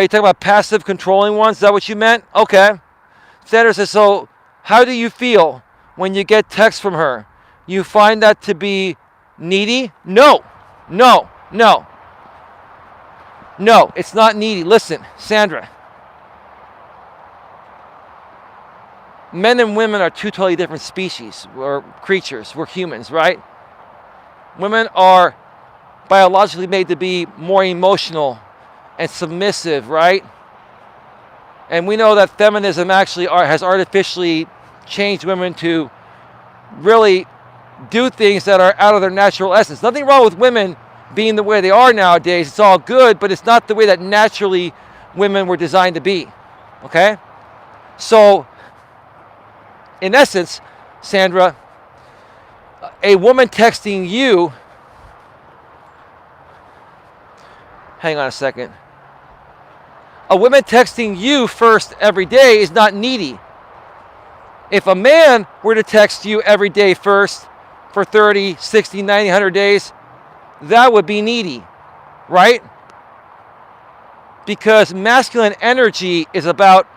talking about passive controlling ones? Is that what you meant? Okay. Sandra says, so how do you feel when you get texts from her? You find that to be needy? No, it's not needy. Listen, Sandra. Men and women are two totally different species or creatures. We're humans, right? Women are biologically made to be more emotional and submissive, right? And we know that feminism actually has artificially changed women to really do things that are out of their natural essence. Nothing wrong with women being the way they are nowadays. It's all good, but it's not the way that naturally women were designed to be. Okay? So, in essence, Sandra, a woman texting you, hang on a second. A woman texting you first every day is not needy. If a man were to text you every day first for 30, 60, 90, 100 days, that would be needy, right? Because masculine energy is about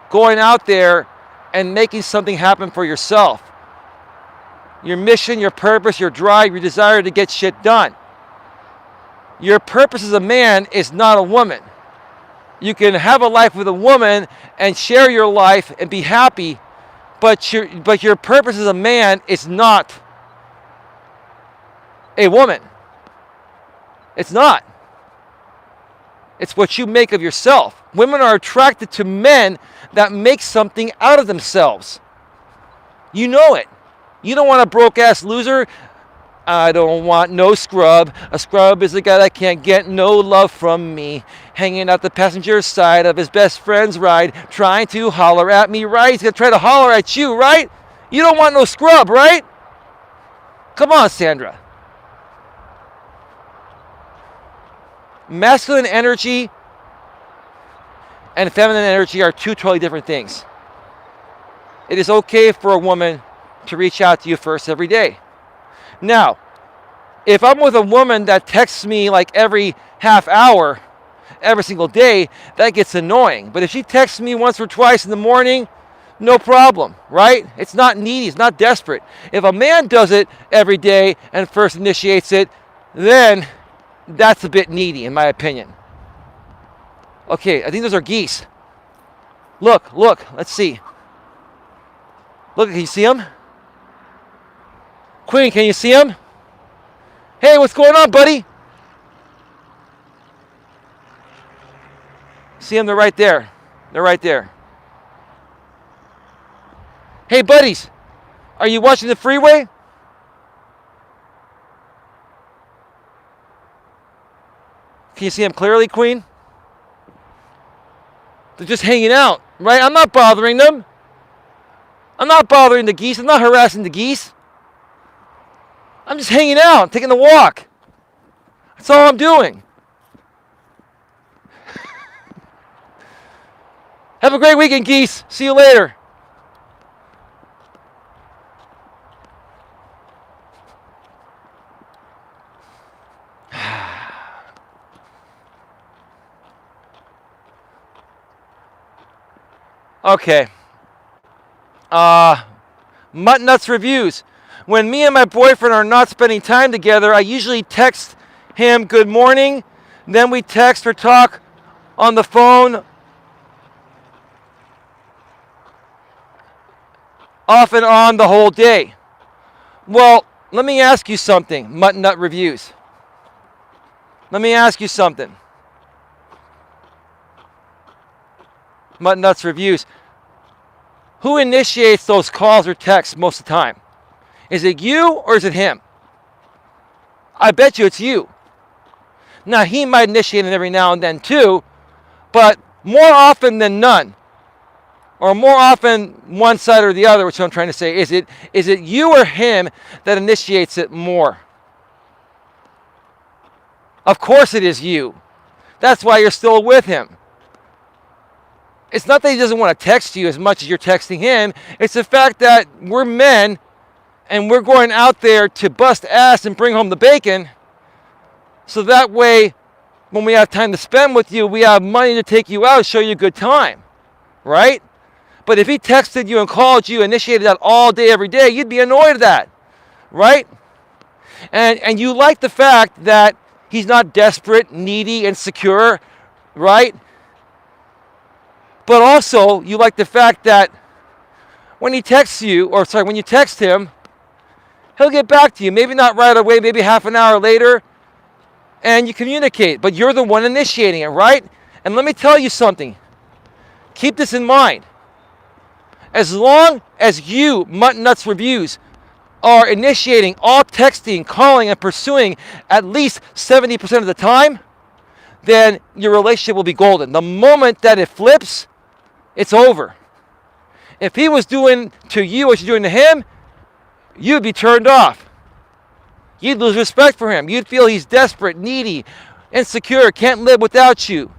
going out there and making something happen for yourself. Your mission, your purpose, your drive, your desire to get shit done. Your purpose as a man is not a woman. You can have a life with a woman and share your life and be happy, but your purpose as a man is not a woman. It's not. It's what you make of yourself. Women are attracted to men that make something out of themselves. You know it. You don't want a broke-ass loser. I don't want no scrub. A scrub is a guy that can't get no love from me. Hanging out the passenger side of his best friend's ride, trying to holler at me, right? He's going to try to holler at you, right? You don't want no scrub, right? Come on, Sandra. Masculine energy and feminine energy are two totally different things. It is okay for a woman to reach out to you first every day. Now, if I'm with a woman that texts me like every half hour, every single day, that gets annoying. But if she texts me once or twice in the morning, no problem, right? It's not needy, it's not desperate. If a man does it every day and first initiates it, then that's a bit needy, in my opinion. Okay, I think those are geese. Look, let's see. Look, can you see them? Queen, can you see them? Hey, what's going on, buddy? See them? They're right there. They're right there. Hey, buddies, are you watching the freeway? Can you see them clearly, Queen? They're just hanging out, right? I'm not bothering them. I'm not bothering the geese. I'm not harassing the geese. I'm just hanging out, taking a walk. That's all I'm doing. Have a great weekend, geese. See you later. Okay. Mutt Nuts reviews. When me and my boyfriend are not spending time together, I usually text him good morning. Then we text or talk on the phone off and on the whole day. Well, let me ask you something, Mutt Nut reviews. Let me ask you something. Mutt Nuts reviews. Who initiates those calls or texts most of the time? Is it you or is it him? I bet you it's you. Now, he might initiate it every now and then too, but more often than none, or more often one side or the other, which I'm trying to say, is it you or him that initiates it more? Of course it is you. That's why you're still with him. It's not that he doesn't want to text you as much as you're texting him. It's the fact that we're men and we're going out there to bust ass and bring home the bacon. So that way, when we have time to spend with you, we have money to take you out, show you a good time. Right? But if he texted you and called you, initiated that all day, every day, you'd be annoyed at that. Right? And you like the fact that he's not desperate, needy, insecure. Right? But also, you like the fact that when he texts you, when you text him, He'll get back to you. Maybe not right away, maybe half an hour later, and you communicate. But you're the one initiating it, right? And let me tell you something. Keep this in mind. As long as you, Mutt Nuts Reviews, are initiating all texting, calling, and pursuing at least 70% of the time, then your relationship will be golden. The moment that it flips, it's over. If he was doing to you what you're doing to him, you'd be turned off. You'd lose respect for him. You'd feel he's desperate, needy, insecure, can't live without you,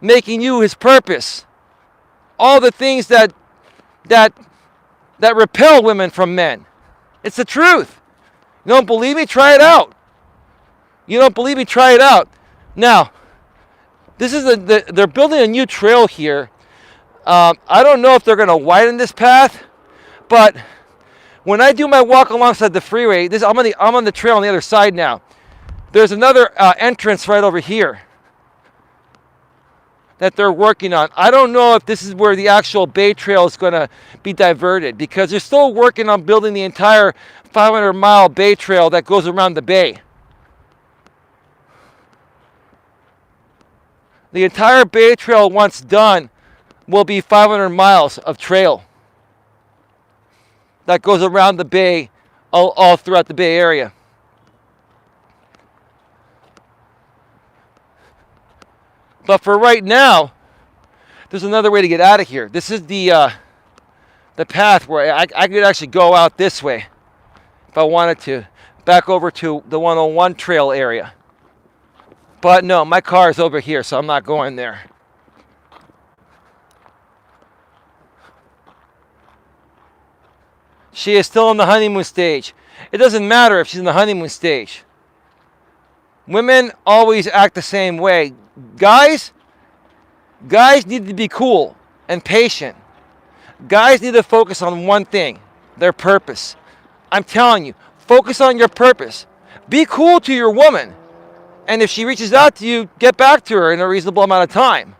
making you his purpose. All the things that repel women from men. It's the truth. You don't believe me? Try it out. You don't believe me? Try it out. Now, this is they're building a new trail here. I don't know if they're going to widen this path, but when I do my walk alongside the freeway, I'm on the trail on the other side now. There's another entrance right over here that they're working on. I don't know if this is where the actual Bay Trail is going to be diverted, because they're still working on building the entire 500-mile Bay Trail that goes around the bay. The entire Bay Trail, once done, will be 500 miles of trail that goes around the bay, all throughout the Bay Area. But for right now, there's another way to get out of here. This is the path where I could actually go out this way if I wanted to, back over to the 101 trail area. But no, my car is over here, so I'm not going there. She is still in the honeymoon stage. It doesn't matter if she's in the honeymoon stage. Women always act the same way. Guys need to be cool and patient. Guys need to focus on one thing, their purpose. I'm telling you, focus on your purpose. Be cool to your woman. And if she reaches out to you, get back to her in a reasonable amount of time.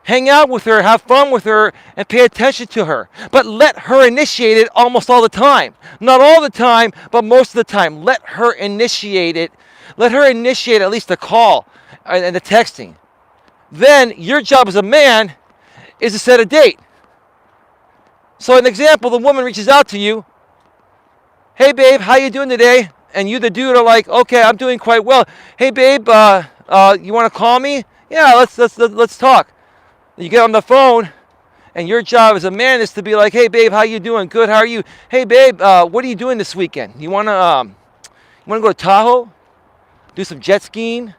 Hang out with her, have fun with her, and pay attention to her. But let her initiate it almost all the time. Not all the time, but most of the time. Let her initiate it. Let her initiate at least a call and the texting. Then your job as a man is to set a date. So an example, the woman reaches out to you. Hey babe, how you doing today? And you, the dude, are like, okay, I'm doing quite well. Hey babe, you want to call me? Yeah, let's talk. You get on the phone, and your job as a man is to be like, hey babe, how you doing? Good, how are you? Hey babe, what are you doing this weekend? You wanna go to Tahoe? Do some jet skiing?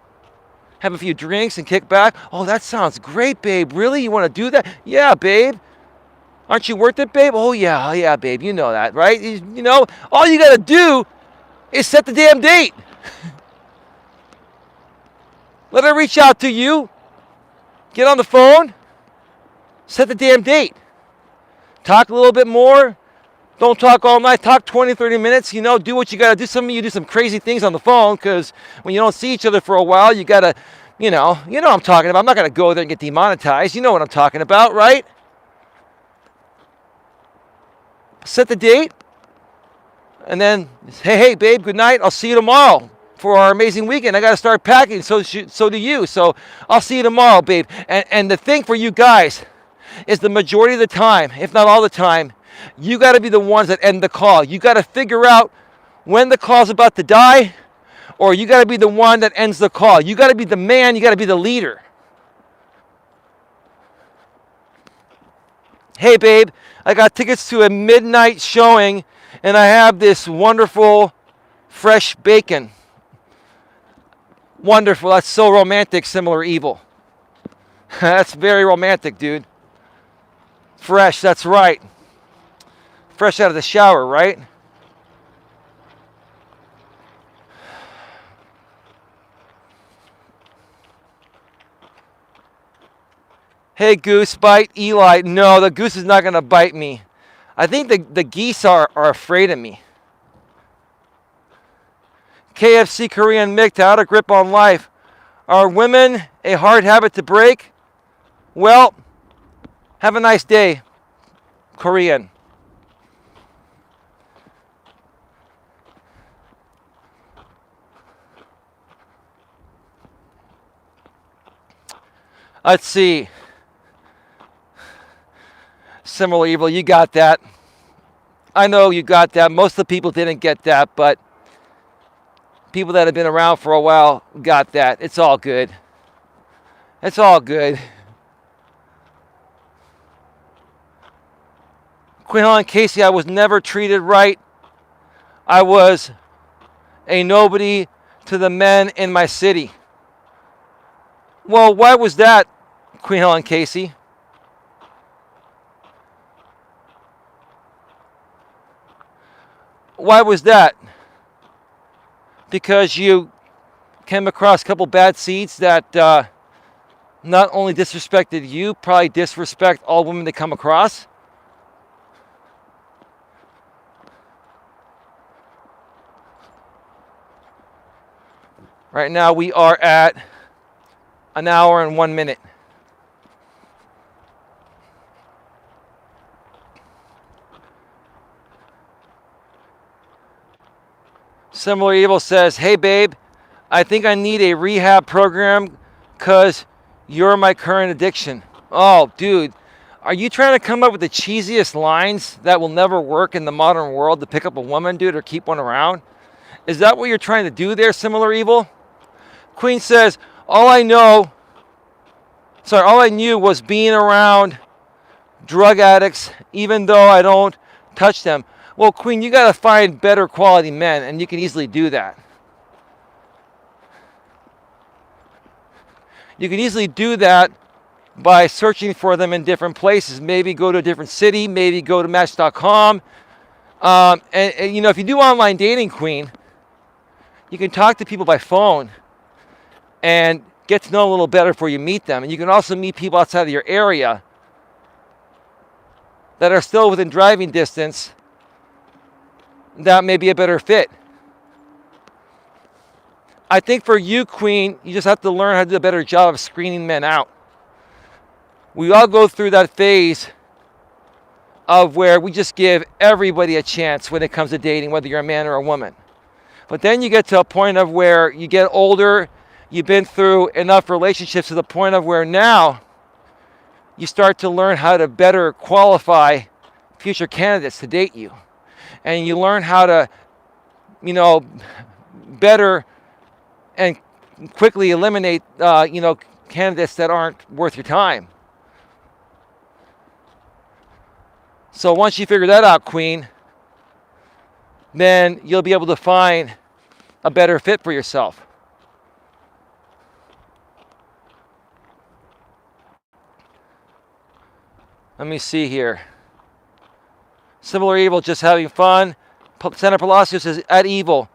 Have a few drinks and kick back? Oh, that sounds great, babe. Really? You want to do that? Yeah, babe. Aren't you worth it, babe? Oh yeah, babe. You know that, right? You know, all you gotta do is set the damn date. Let her reach out to you. Get on the phone. Set the damn date. Talk a little bit more. Don't talk all night. Talk 20, 30 minutes. You know, do what you got to do. Some of you do some crazy things on the phone because when you don't see each other for a while, you got to, you know what I'm talking about. I'm not going to go there and get demonetized. You know what I'm talking about, right? Set the date. And then, hey, babe, good night. I'll see you tomorrow for our amazing weekend. I got to start packing. So do you. So I'll see you tomorrow, babe. And the thing for you guys is the majority of the time, if not all the time, you got to be the ones that end the call. You got to figure out when the call's about to die, or you got to be the one that ends the call. You got to be the man. You got to be the leader. Hey, babe, I got tickets to a midnight showing, and I have this wonderful fresh bacon. Wonderful. That's so romantic, similar evil. That's very romantic, dude. Fresh, that's right. Fresh out of the shower, right? Hey, goose, bite Eli. No, the goose is not going to bite me. I think the geese are afraid of me. KFC Korean Mick, how to grip on life. Are women a hard habit to break? Well, have a nice day, Korean. Let's see. Similar evil, you got that. I know you got that. Most of the people didn't get that, but people that have been around for a while got that. It's all good. It's all good. Queen Helen Casey, I was never treated right. I was a nobody to the men in my city. Well, why was that, Queen Helen Casey? Why was that? Because you came across a couple bad seeds that not only disrespected you, probably disrespect all women they come across? Right now we are at an hour and 1 minute. Similar Evil says, hey babe, I think I need a rehab program because you're my current addiction. Oh, dude, are you trying to come up with the cheesiest lines that will never work in the modern world to pick up a woman, dude, or keep one around? Is that what you're trying to do there, Similar Evil? Queen says, all I knew was being around drug addicts, even though I don't touch them. Well, Queen, you got to find better quality men, and you can easily do that. You can easily do that by searching for them in different places. Maybe go to a different city, maybe go to Match.com. And you know, if you do online dating, Queen, you can talk to people by phone and get to know them a little better before you meet them. And you can also meet people outside of your area that are still within driving distance that may be a better fit. I think for you, Queen, you just have to learn how to do a better job of screening men out. We all go through that phase of where we just give everybody a chance when it comes to dating, whether you're a man or a woman. But then you get to a point of where you get older, you've been through enough relationships to the point of where now you start to learn how to better qualify future candidates to date you. And you learn how to, you know, better and quickly eliminate, candidates that aren't worth your time. So once you figure that out, Queen, then you'll be able to find a better fit for yourself. Let me see here. Similar Evil, just having fun. Senator Palacio says, at Evil,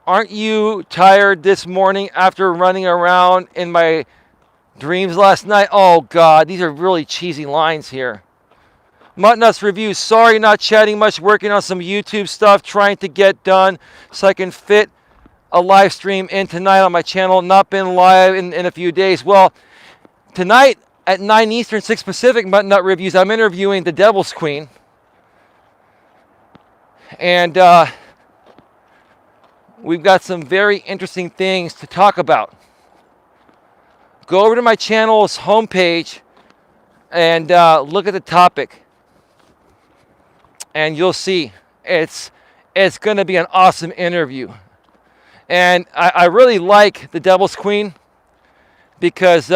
aren't you tired this morning after running around in my dreams last night? Oh, God, these are really cheesy lines here. Muttnuts Review, sorry not chatting much, working on some YouTube stuff, trying to get done so I can fit a live stream in tonight on my channel. Not been live in a few days. Well, tonight at 9 Eastern, 6 Pacific, Muttnut Reviews, I'm interviewing the Devil's Queen. And we've got some very interesting things to talk about. Go over to my channel's homepage and look at the topic. And you'll see it's going to be an awesome interview. And I really like the Devil's Queen because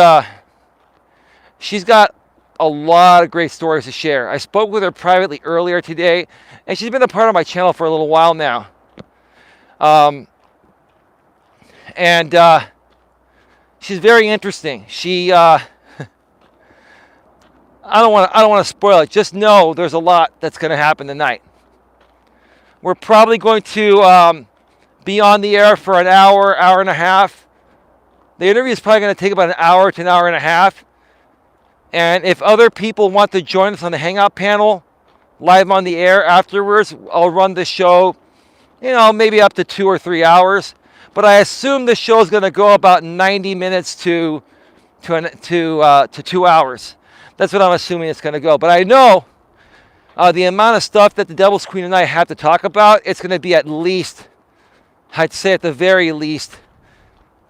she's got a lot of great stories to share. I spoke with her privately earlier today, and she's been a part of my channel for a little while now. She's very interesting. She I don't want to spoil it. Just know there's a lot that's going to happen tonight. We're probably going to be on the air for an hour, hour and a half. The interview is probably going to take about an hour to an hour and a half. And if other people want to join us on the Hangout panel, live on the air afterwards, I'll run the show, maybe up to 2 or 3 hours. But I assume the show is going to go about 90 minutes to 2 hours. That's what I'm assuming it's going to go. But I know the amount of stuff that the Devil's Queen and I have to talk about, it's going to be at least, I'd say at the very least,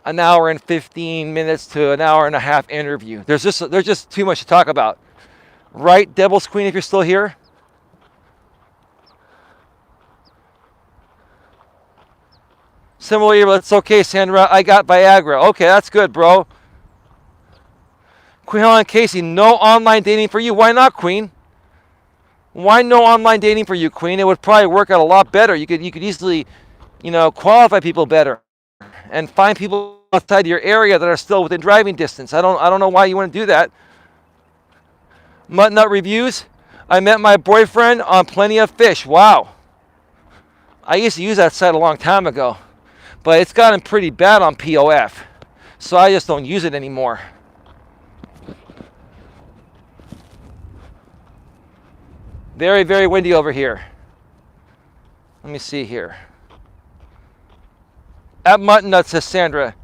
an hour and 15 minutes to an hour and a half interview. There's just too much to talk about. Right, Devil's Queen, if you're still here? Similarly, it's okay, Sandra. I got Viagra. Okay, that's good, bro. Queen Helen Casey, no online dating for you. Why not, Queen? Why no online dating for you, Queen? It would probably work out a lot better. You could easily, qualify people better and find people outside your area that are still within driving distance. I don't know why you want to do that. Mutt Nut Reviews. I met my boyfriend on Plenty of Fish. Wow. I used to use that site a long time ago, but it's gotten pretty bad on POF, so I just don't use it anymore. Very, very windy over here. Let me see here. At Mutton Nut says Sandra,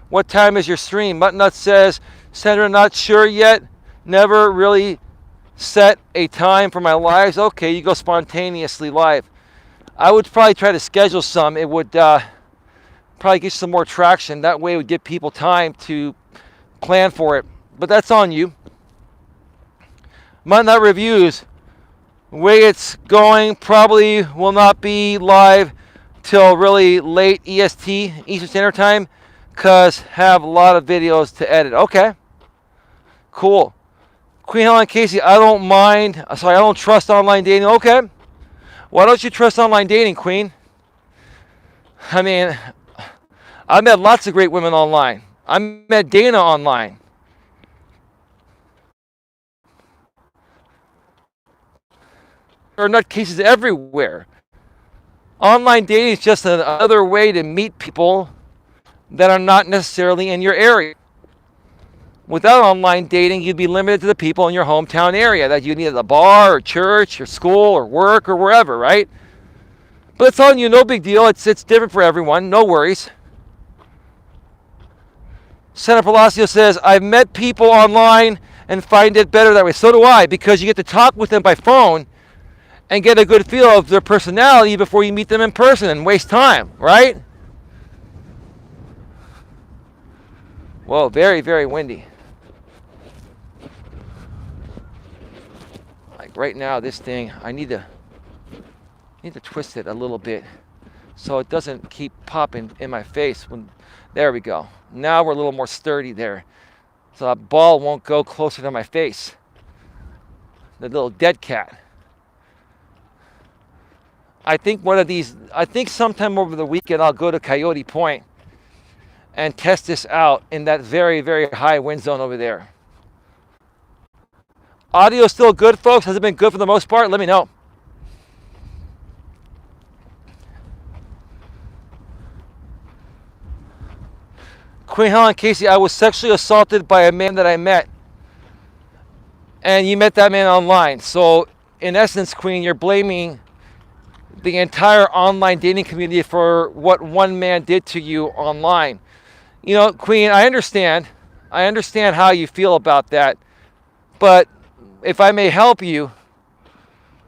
what time is your stream? Mutton Nut says, Sandra, not sure yet. Never really set a time for my lives. Okay, you go spontaneously live. I would probably try to schedule some. It would probably get some more traction. That way it would give people time to plan for it. But that's on you. Mutton Nut Reviews. The way it's going, probably will not be live till really late EST, Eastern Standard Time, because have a lot of videos to edit. Okay, cool. Queen Helen Casey, I don't trust online dating. Okay, why don't you trust online dating, Queen? I mean, I met lots of great women online. I met Dana online. There are nutcases everywhere. Online dating is just another way to meet people that are not necessarily in your area. Without online dating, you'd be limited to the people in your hometown area that you need at the bar or church or school or work or wherever, right? But it's on you, no big deal. It's different for everyone, no worries. Senator Palacio says, I've met people online and find it better that way. So do I, because you get to talk with them by phone and get a good feel of their personality before you meet them in person and waste time, right? Whoa, very, very windy. Like right now, this thing, I need to twist it a little bit so it doesn't keep popping in my face. There we go. Now we're a little more sturdy there. So that ball won't go closer to my face. The little dead cat. I think sometime over the weekend I'll go to Coyote Point and test this out in that very, very high wind zone over there. Audio still good, folks? Has it been good for the most part? Let me know. Queen Helen Casey, I was sexually assaulted by a man that I met. And you met that man online. So in essence, Queen, you're blaming the entire online dating community for what one man did to you online. Queen, I understand how you feel about that, but if I may help you,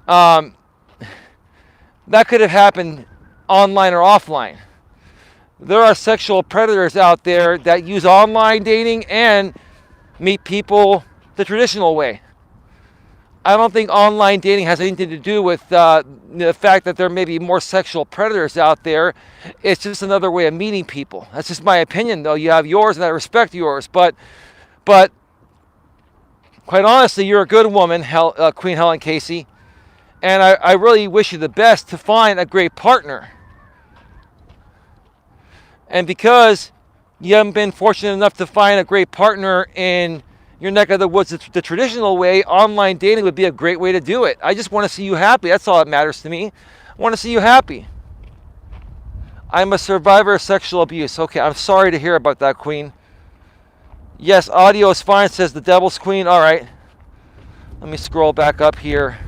that could have happened online or offline. There are sexual predators out there that use online dating and meet people the traditional way. I don't think online dating has anything to do with the fact that there may be more sexual predators out there. It's just another way of meeting people. That's just my opinion, though. You have yours, and I respect yours. But quite honestly, you're a good woman, Queen Helen Casey, and I really wish you the best to find a great partner. And because you haven't been fortunate enough to find a great partner in your neck of the woods the traditional way, online dating would be a great way to do it. I just want to see you happy. That's all that matters to me. I want to see you happy. I'm a survivor of sexual abuse. Okay, I'm sorry to hear about that, Queen. Yes, audio is fine, says the Devil's Queen. All right. Let me scroll back up here.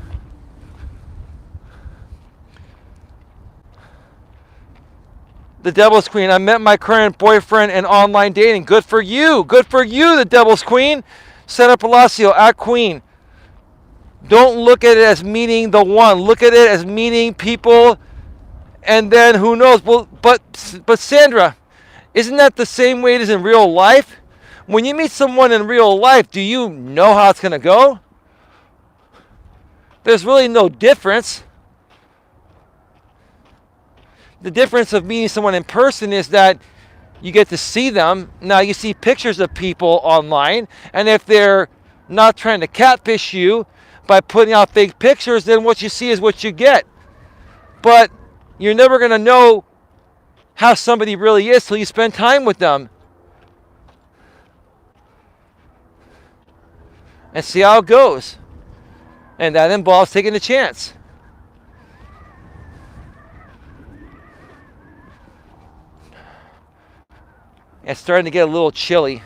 The Devil's Queen, I met my current boyfriend in online dating. Good for you. Good for you, the Devil's Queen. Senator Palacio, at Queen. Don't look at it as meeting the one. Look at it as meeting people, and then who knows. Well, but Sandra, Isn't that the same way it is in real life? When you meet someone in real life, do you know how it's going to go? There's really no difference. The difference of meeting someone in person is that you get to see them. Now you see pictures of people online, and if they're not trying to catfish you by putting out fake pictures, then what you see is what you get. But you're never going to know how somebody really is till you spend time with them and see how it goes. And that involves taking a chance. It's starting to get a little chilly,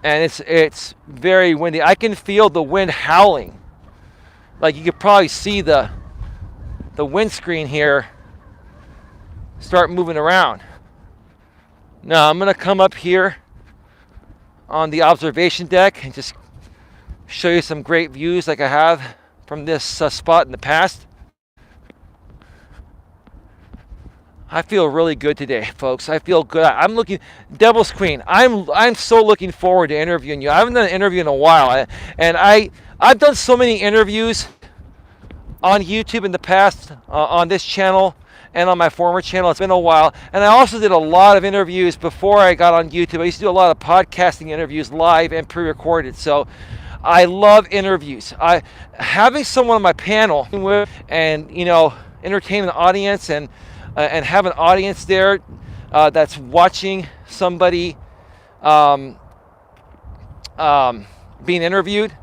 and it's very windy. I can feel the wind howling. Like you could probably see the windscreen here start moving around. Now I'm gonna come up here on the observation deck and just show you some great views like I have from this spot in the past. I feel really good today, folks. I feel good. I'm looking, Devil's Queen. I'm so looking forward to interviewing you. I haven't done an interview in a while, and I've done so many interviews on YouTube in the past, on this channel and on my former channel. It's been a while, and I also did a lot of interviews before I got on YouTube. I used to do a lot of podcasting interviews live and pre-recorded. So I love interviews. Having someone on my panel and entertain an audience and have an audience there that's watching somebody being interviewed,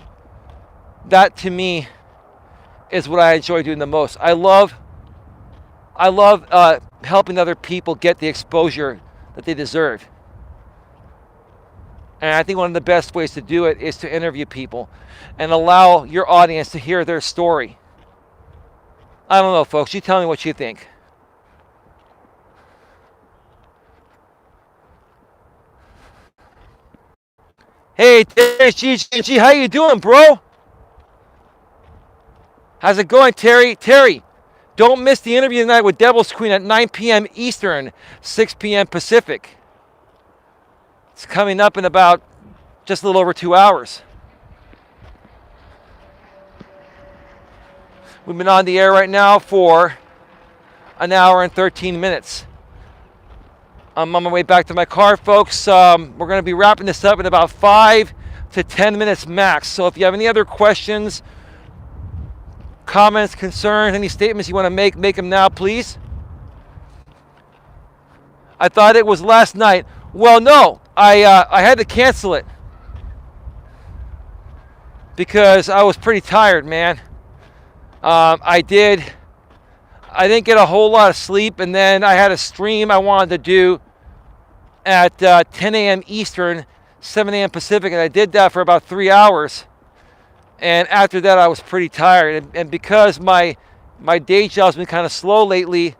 that to me is what I enjoy doing the most. I love helping other people get the exposure that they deserve. And I think one of the best ways to do it is to interview people and allow your audience to hear their story. I don't know, folks. You tell me what you think. Hey, Terry, GG, how you doing, bro? How's it going, Terry? Terry, don't miss the interview tonight with Devil's Queen at 9 p.m. Eastern, 6 p.m. Pacific. It's coming up in about just a little over 2 hours. We've been on the air right now for an hour and 13 minutes. I'm on my way back to my car, folks. We're going to be wrapping this up in about 5 to 10 minutes max. So if you have any other questions, comments, concerns, any statements you want to make them now, please. I thought it was last night. Well, no, I had to cancel it because I was pretty tired, man. I didn't get a whole lot of sleep, and then I had a stream I wanted to do at 10 a.m. Eastern, 7 a.m. Pacific, and I did that for about 3 hours. And after that, I was pretty tired. And because my day job's been kind of slow lately,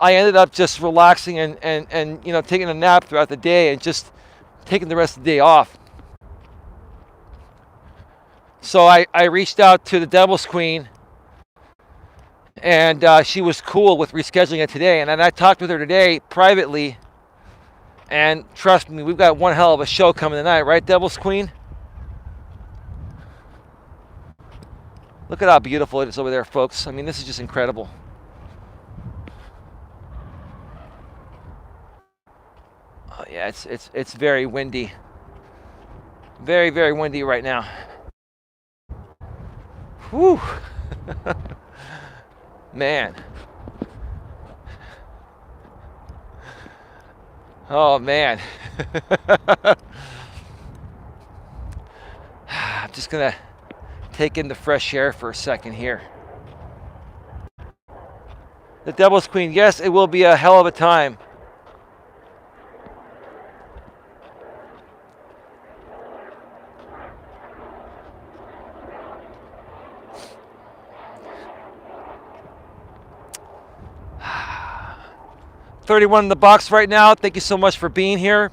I ended up just relaxing and taking a nap throughout the day and just taking the rest of the day off. So I reached out to the Devil's Queen, and she was cool with rescheduling it today. And then I talked with her today privately, and trust me, we've got one hell of a show coming tonight, right, Devil's Queen? Look at how beautiful it is over there, folks. I mean, this is just incredible. Oh yeah, it's very windy. Very, very windy right now. Whew. Man. Oh man. I'm just gonna take in the fresh air for a second here. The Devil's Queen, yes, it will be a hell of a time. $31 in the box right now. Thank you so much for being here.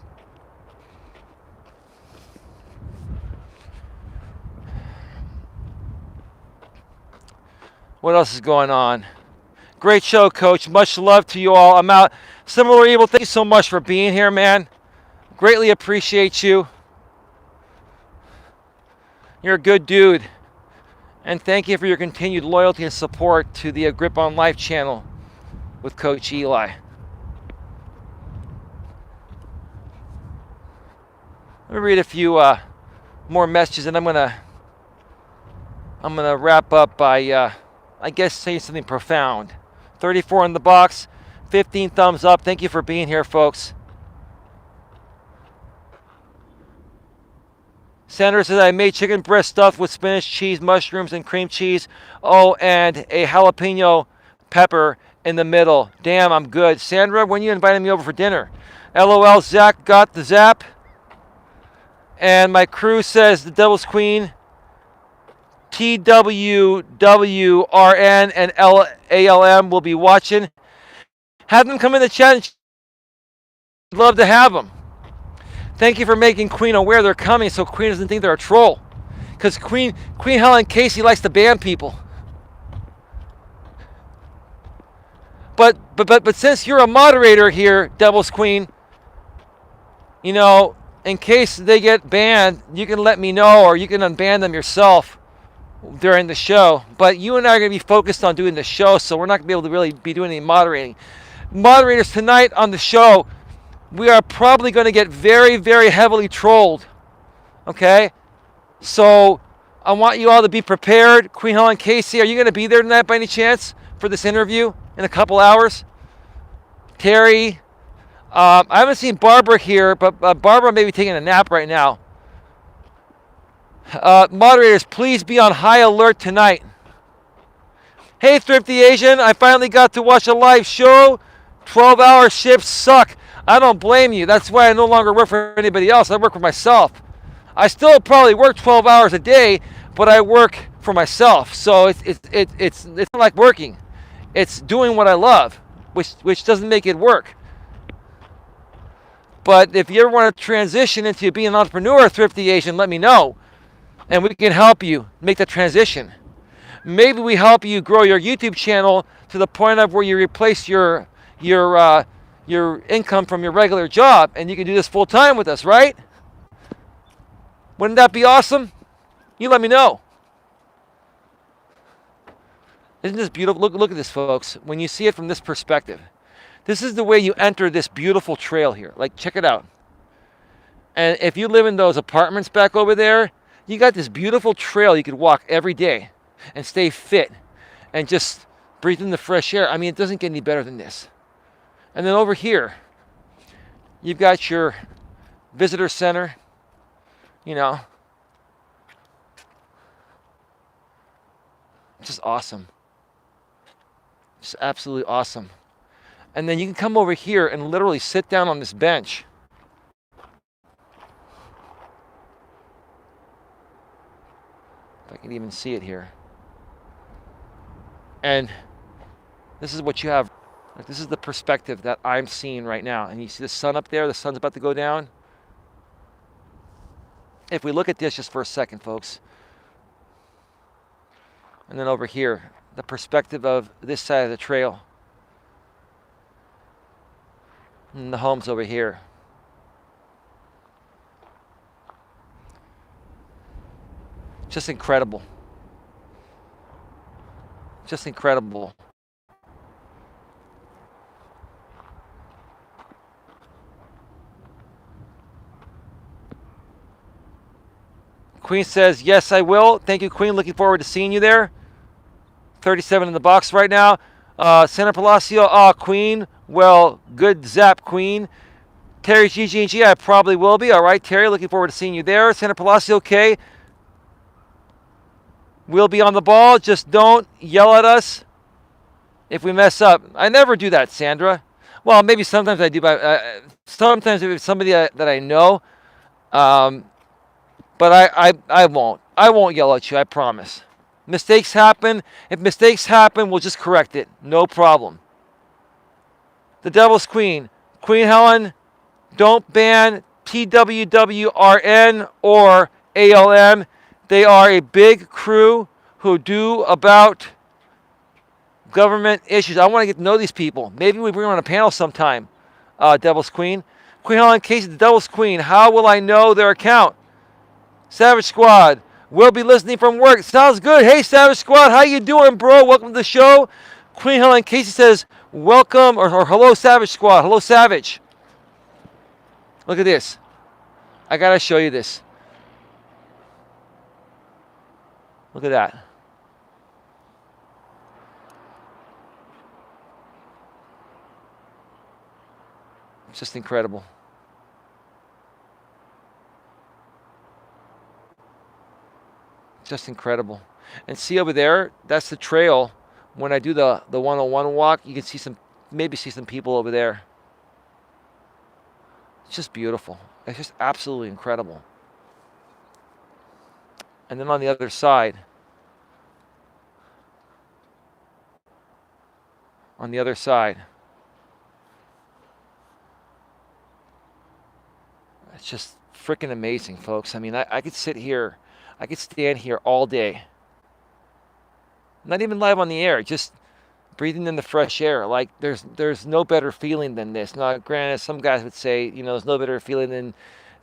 What else is going on? Great show, Coach. Much love to you all. I'm out. Similar Evil, thank you so much for being here, man. Greatly appreciate you. You're a good dude. And thank you for your continued loyalty and support to the Grip on Life channel with Coach Eli. Let me read a few more messages, and I'm gonna wrap up by I guess saying something profound. 34 in the box, 15 thumbs up. Thank you for being here, folks. Sandra says, I made chicken breast stuffed with spinach, cheese, mushrooms, and cream cheese. Oh, and a jalapeno pepper in the middle. Damn, I'm good. Sandra, when you inviting me over for dinner? LOL, Zach got the zap. And my crew says the Devil's Queen, TWWRN, and LALM will be watching. Have them come in the chat. I'd love to have them. Thank you for making Queen aware they're coming so Queen doesn't think they're a troll. Because Queen Helen Casey likes to ban people. But since you're a moderator here, Devil's Queen, you know, in case they get banned, you can let me know, or you can unban them yourself during the show. But you and I are going to be focused on doing the show, so we're not going to be able to really be doing any moderating. Moderators, tonight on the show, we are probably going to get very, very heavily trolled. Okay? So I want you all to be prepared. Queen Helen Casey, are you going to be there tonight by any chance for this interview in a couple hours? Terry, I haven't seen Barbara here, but Barbara may be taking a nap right now. Moderators, please be on high alert tonight. Hey, Thrifty Asian, I finally got to watch a live show. 12-hour shifts suck. I don't blame you. That's why I no longer work for anybody else. I work for myself. I still probably work 12 hours a day, but I work for myself. So it's not like working. It's doing what I love, which doesn't make it work. But if you ever want to transition into being an entrepreneur, Thrifty Asian, let me know. And we can help you make that transition. Maybe we help you grow your YouTube channel to the point of where you replace your income from your regular job, and you can do this full time with us, right? Wouldn't that be awesome? You let me know. Isn't this beautiful? Look at this, folks. When you see it from this perspective, this is the way you enter this beautiful trail here. Like, check it out. And if you live in those apartments back over there, you got this beautiful trail you could walk every day and stay fit and just breathe in the fresh air. I mean, it doesn't get any better than this. And then over here, you've got your visitor center, you know. Just awesome. Just absolutely awesome. And then you can come over here and literally sit down on this bench. If I can even see it here. And this is what you have. Like, this is the perspective that I'm seeing right now. And you see the sun up there? The sun's about to go down. If we look at this just for a second, folks. And then over here, the perspective of this side of the trail. And the homes over here. Just incredible. Just incredible. Queen says, yes, I will. Thank you, Queen. Looking forward to seeing you there. 37 in the box right now. Santa Palacio, Queen. Well, good zap, Queen. Terry GG&G, I probably will be. All right, Terry, looking forward to seeing you there. Santa Palacio, okay. We'll be on the ball. Just don't yell at us if we mess up. I never do that, Sandra. Well, maybe sometimes I do, but sometimes if it's somebody that I know. But I won't. I won't yell at you, I promise. Mistakes happen. If mistakes happen, we'll just correct it. No problem. The Devil's Queen. Queen Helen, don't ban TWWRN or ALM. They are a big crew who do about government issues. I want to get to know these people. Maybe we bring them on a panel sometime. Devil's Queen. Queen Helen Casey, the Devil's Queen. How will I know their account? Savage Squad. We'll be listening from work. Sounds good. Hey, Savage Squad. How you doing, bro? Welcome to the show. Queen Helen Casey says, welcome, or hello, Savage Squad. Hello, Savage. Look at this. I got to show you this. Look at that. It's just incredible. Just incredible. And see over there, that's the trail. When I do the 101 walk, you can see maybe see some people over there. It's just beautiful. It's just absolutely incredible. And then on the other side, it's just freaking amazing, folks. I mean, I could sit here, I could stand here all day. Not even live on the air, just breathing in the fresh air. Like there's no better feeling than this. Now, granted, some guys would say, there's no better feeling than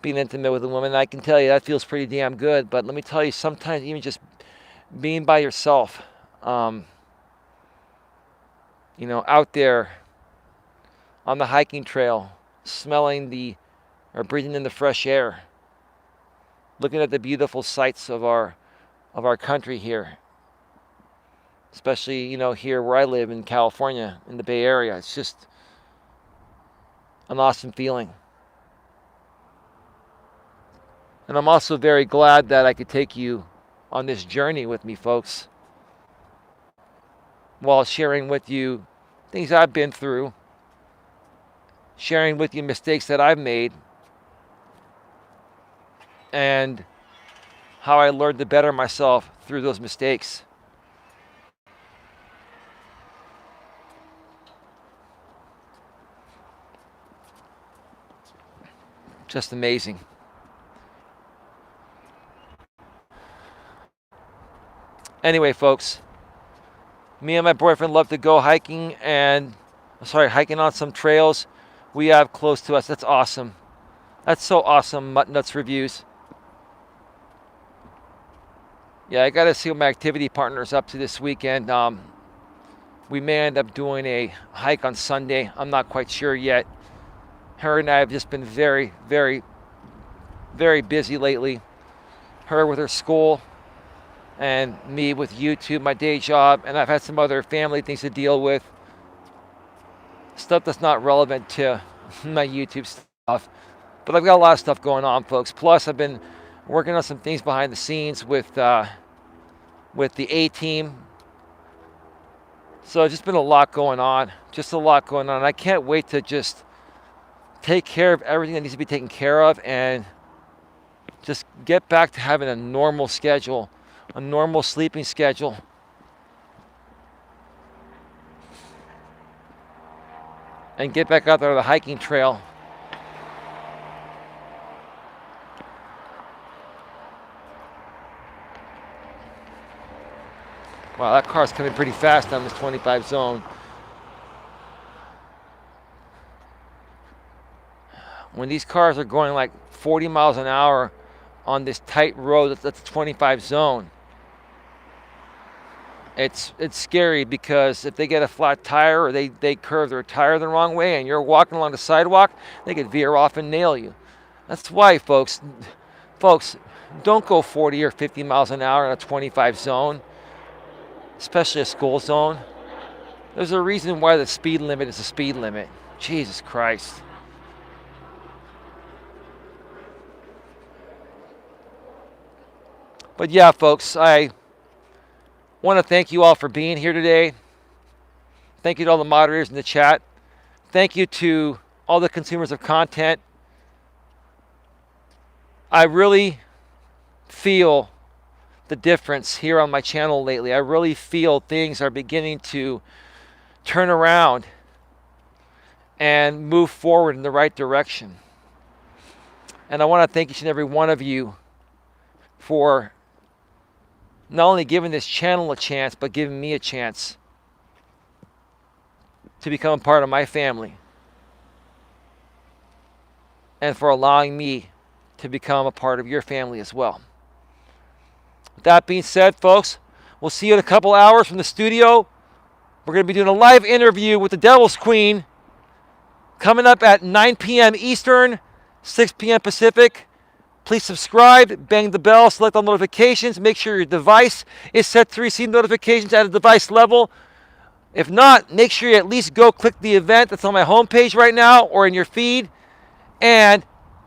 being intimate with a woman. I can tell you that feels pretty damn good. But let me tell you, sometimes even just being by yourself, out there on the hiking trail, smelling or breathing in the fresh air, looking at the beautiful sights of our country here, especially here where I live in California, in the Bay Area. It's just an awesome feeling. And I'm also very glad that I could take you on this journey with me, folks, while sharing with you things I've been through, sharing with you mistakes that I've made, and how I learned to better myself through those mistakes. Just amazing. Anyway, folks, me and my boyfriend love to go hiking on some trails we have close to us. That's awesome. That's so awesome, Mutt Nuts Reviews. Yeah, I got to see what my activity partner's up to this weekend. We may end up doing a hike on Sunday. I'm not quite sure yet. Her and I have just been very, very, very busy lately. Her with her school, and me with YouTube, my day job, and I've had some other family things to deal with. Stuff that's not relevant to my YouTube stuff. But I've got a lot of stuff going on, folks. Plus, I've been working on some things behind the scenes with the A-team. So it's just been a lot going on. I can't wait to just take care of everything that needs to be taken care of and just get back to having a normal schedule, a normal sleeping schedule. And get back out there on the hiking trail. Wow, that car's coming pretty fast down this 25 zone. When these cars are going like 40 miles an hour on this tight road, that's a 25 zone. It's scary because if they get a flat tire or they curve their tire the wrong way and you're walking along the sidewalk, they could veer off and nail you. That's why, folks, don't go 40 or 50 miles an hour in a 25 zone, especially a school zone. There's a reason why the speed limit is the speed limit. Jesus Christ. But yeah, folks, I want to thank you all for being here today. Thank you to all the moderators in the chat. Thank you to all the consumers of content. I really feel the difference here on my channel lately. I really feel things are beginning to turn around and move forward in the right direction. And I want to thank each and every one of you for not only giving this channel a chance, but giving me a chance to become a part of my family. and for allowing me to become a part of your family as well. With that being said, folks, we'll see you in a couple hours from the studio. We're going to be doing a live interview with the Devil's Queen coming up at 9 p.m. Eastern, 6 p.m. Pacific. Please subscribe, bang the bell, select all notifications. Make sure your device is set to receive notifications at a device level. If not, make sure you at least go click the event that's on my homepage right now or in your feed and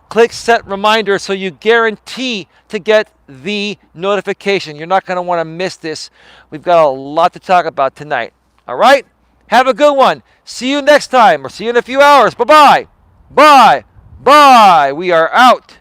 click set reminder so you guarantee to get the notification. You're not going to want to miss this. We've got a lot to talk about tonight. All right? Have a good one. See you next time or see you in a few hours. Bye-bye. Bye. Bye. We are out.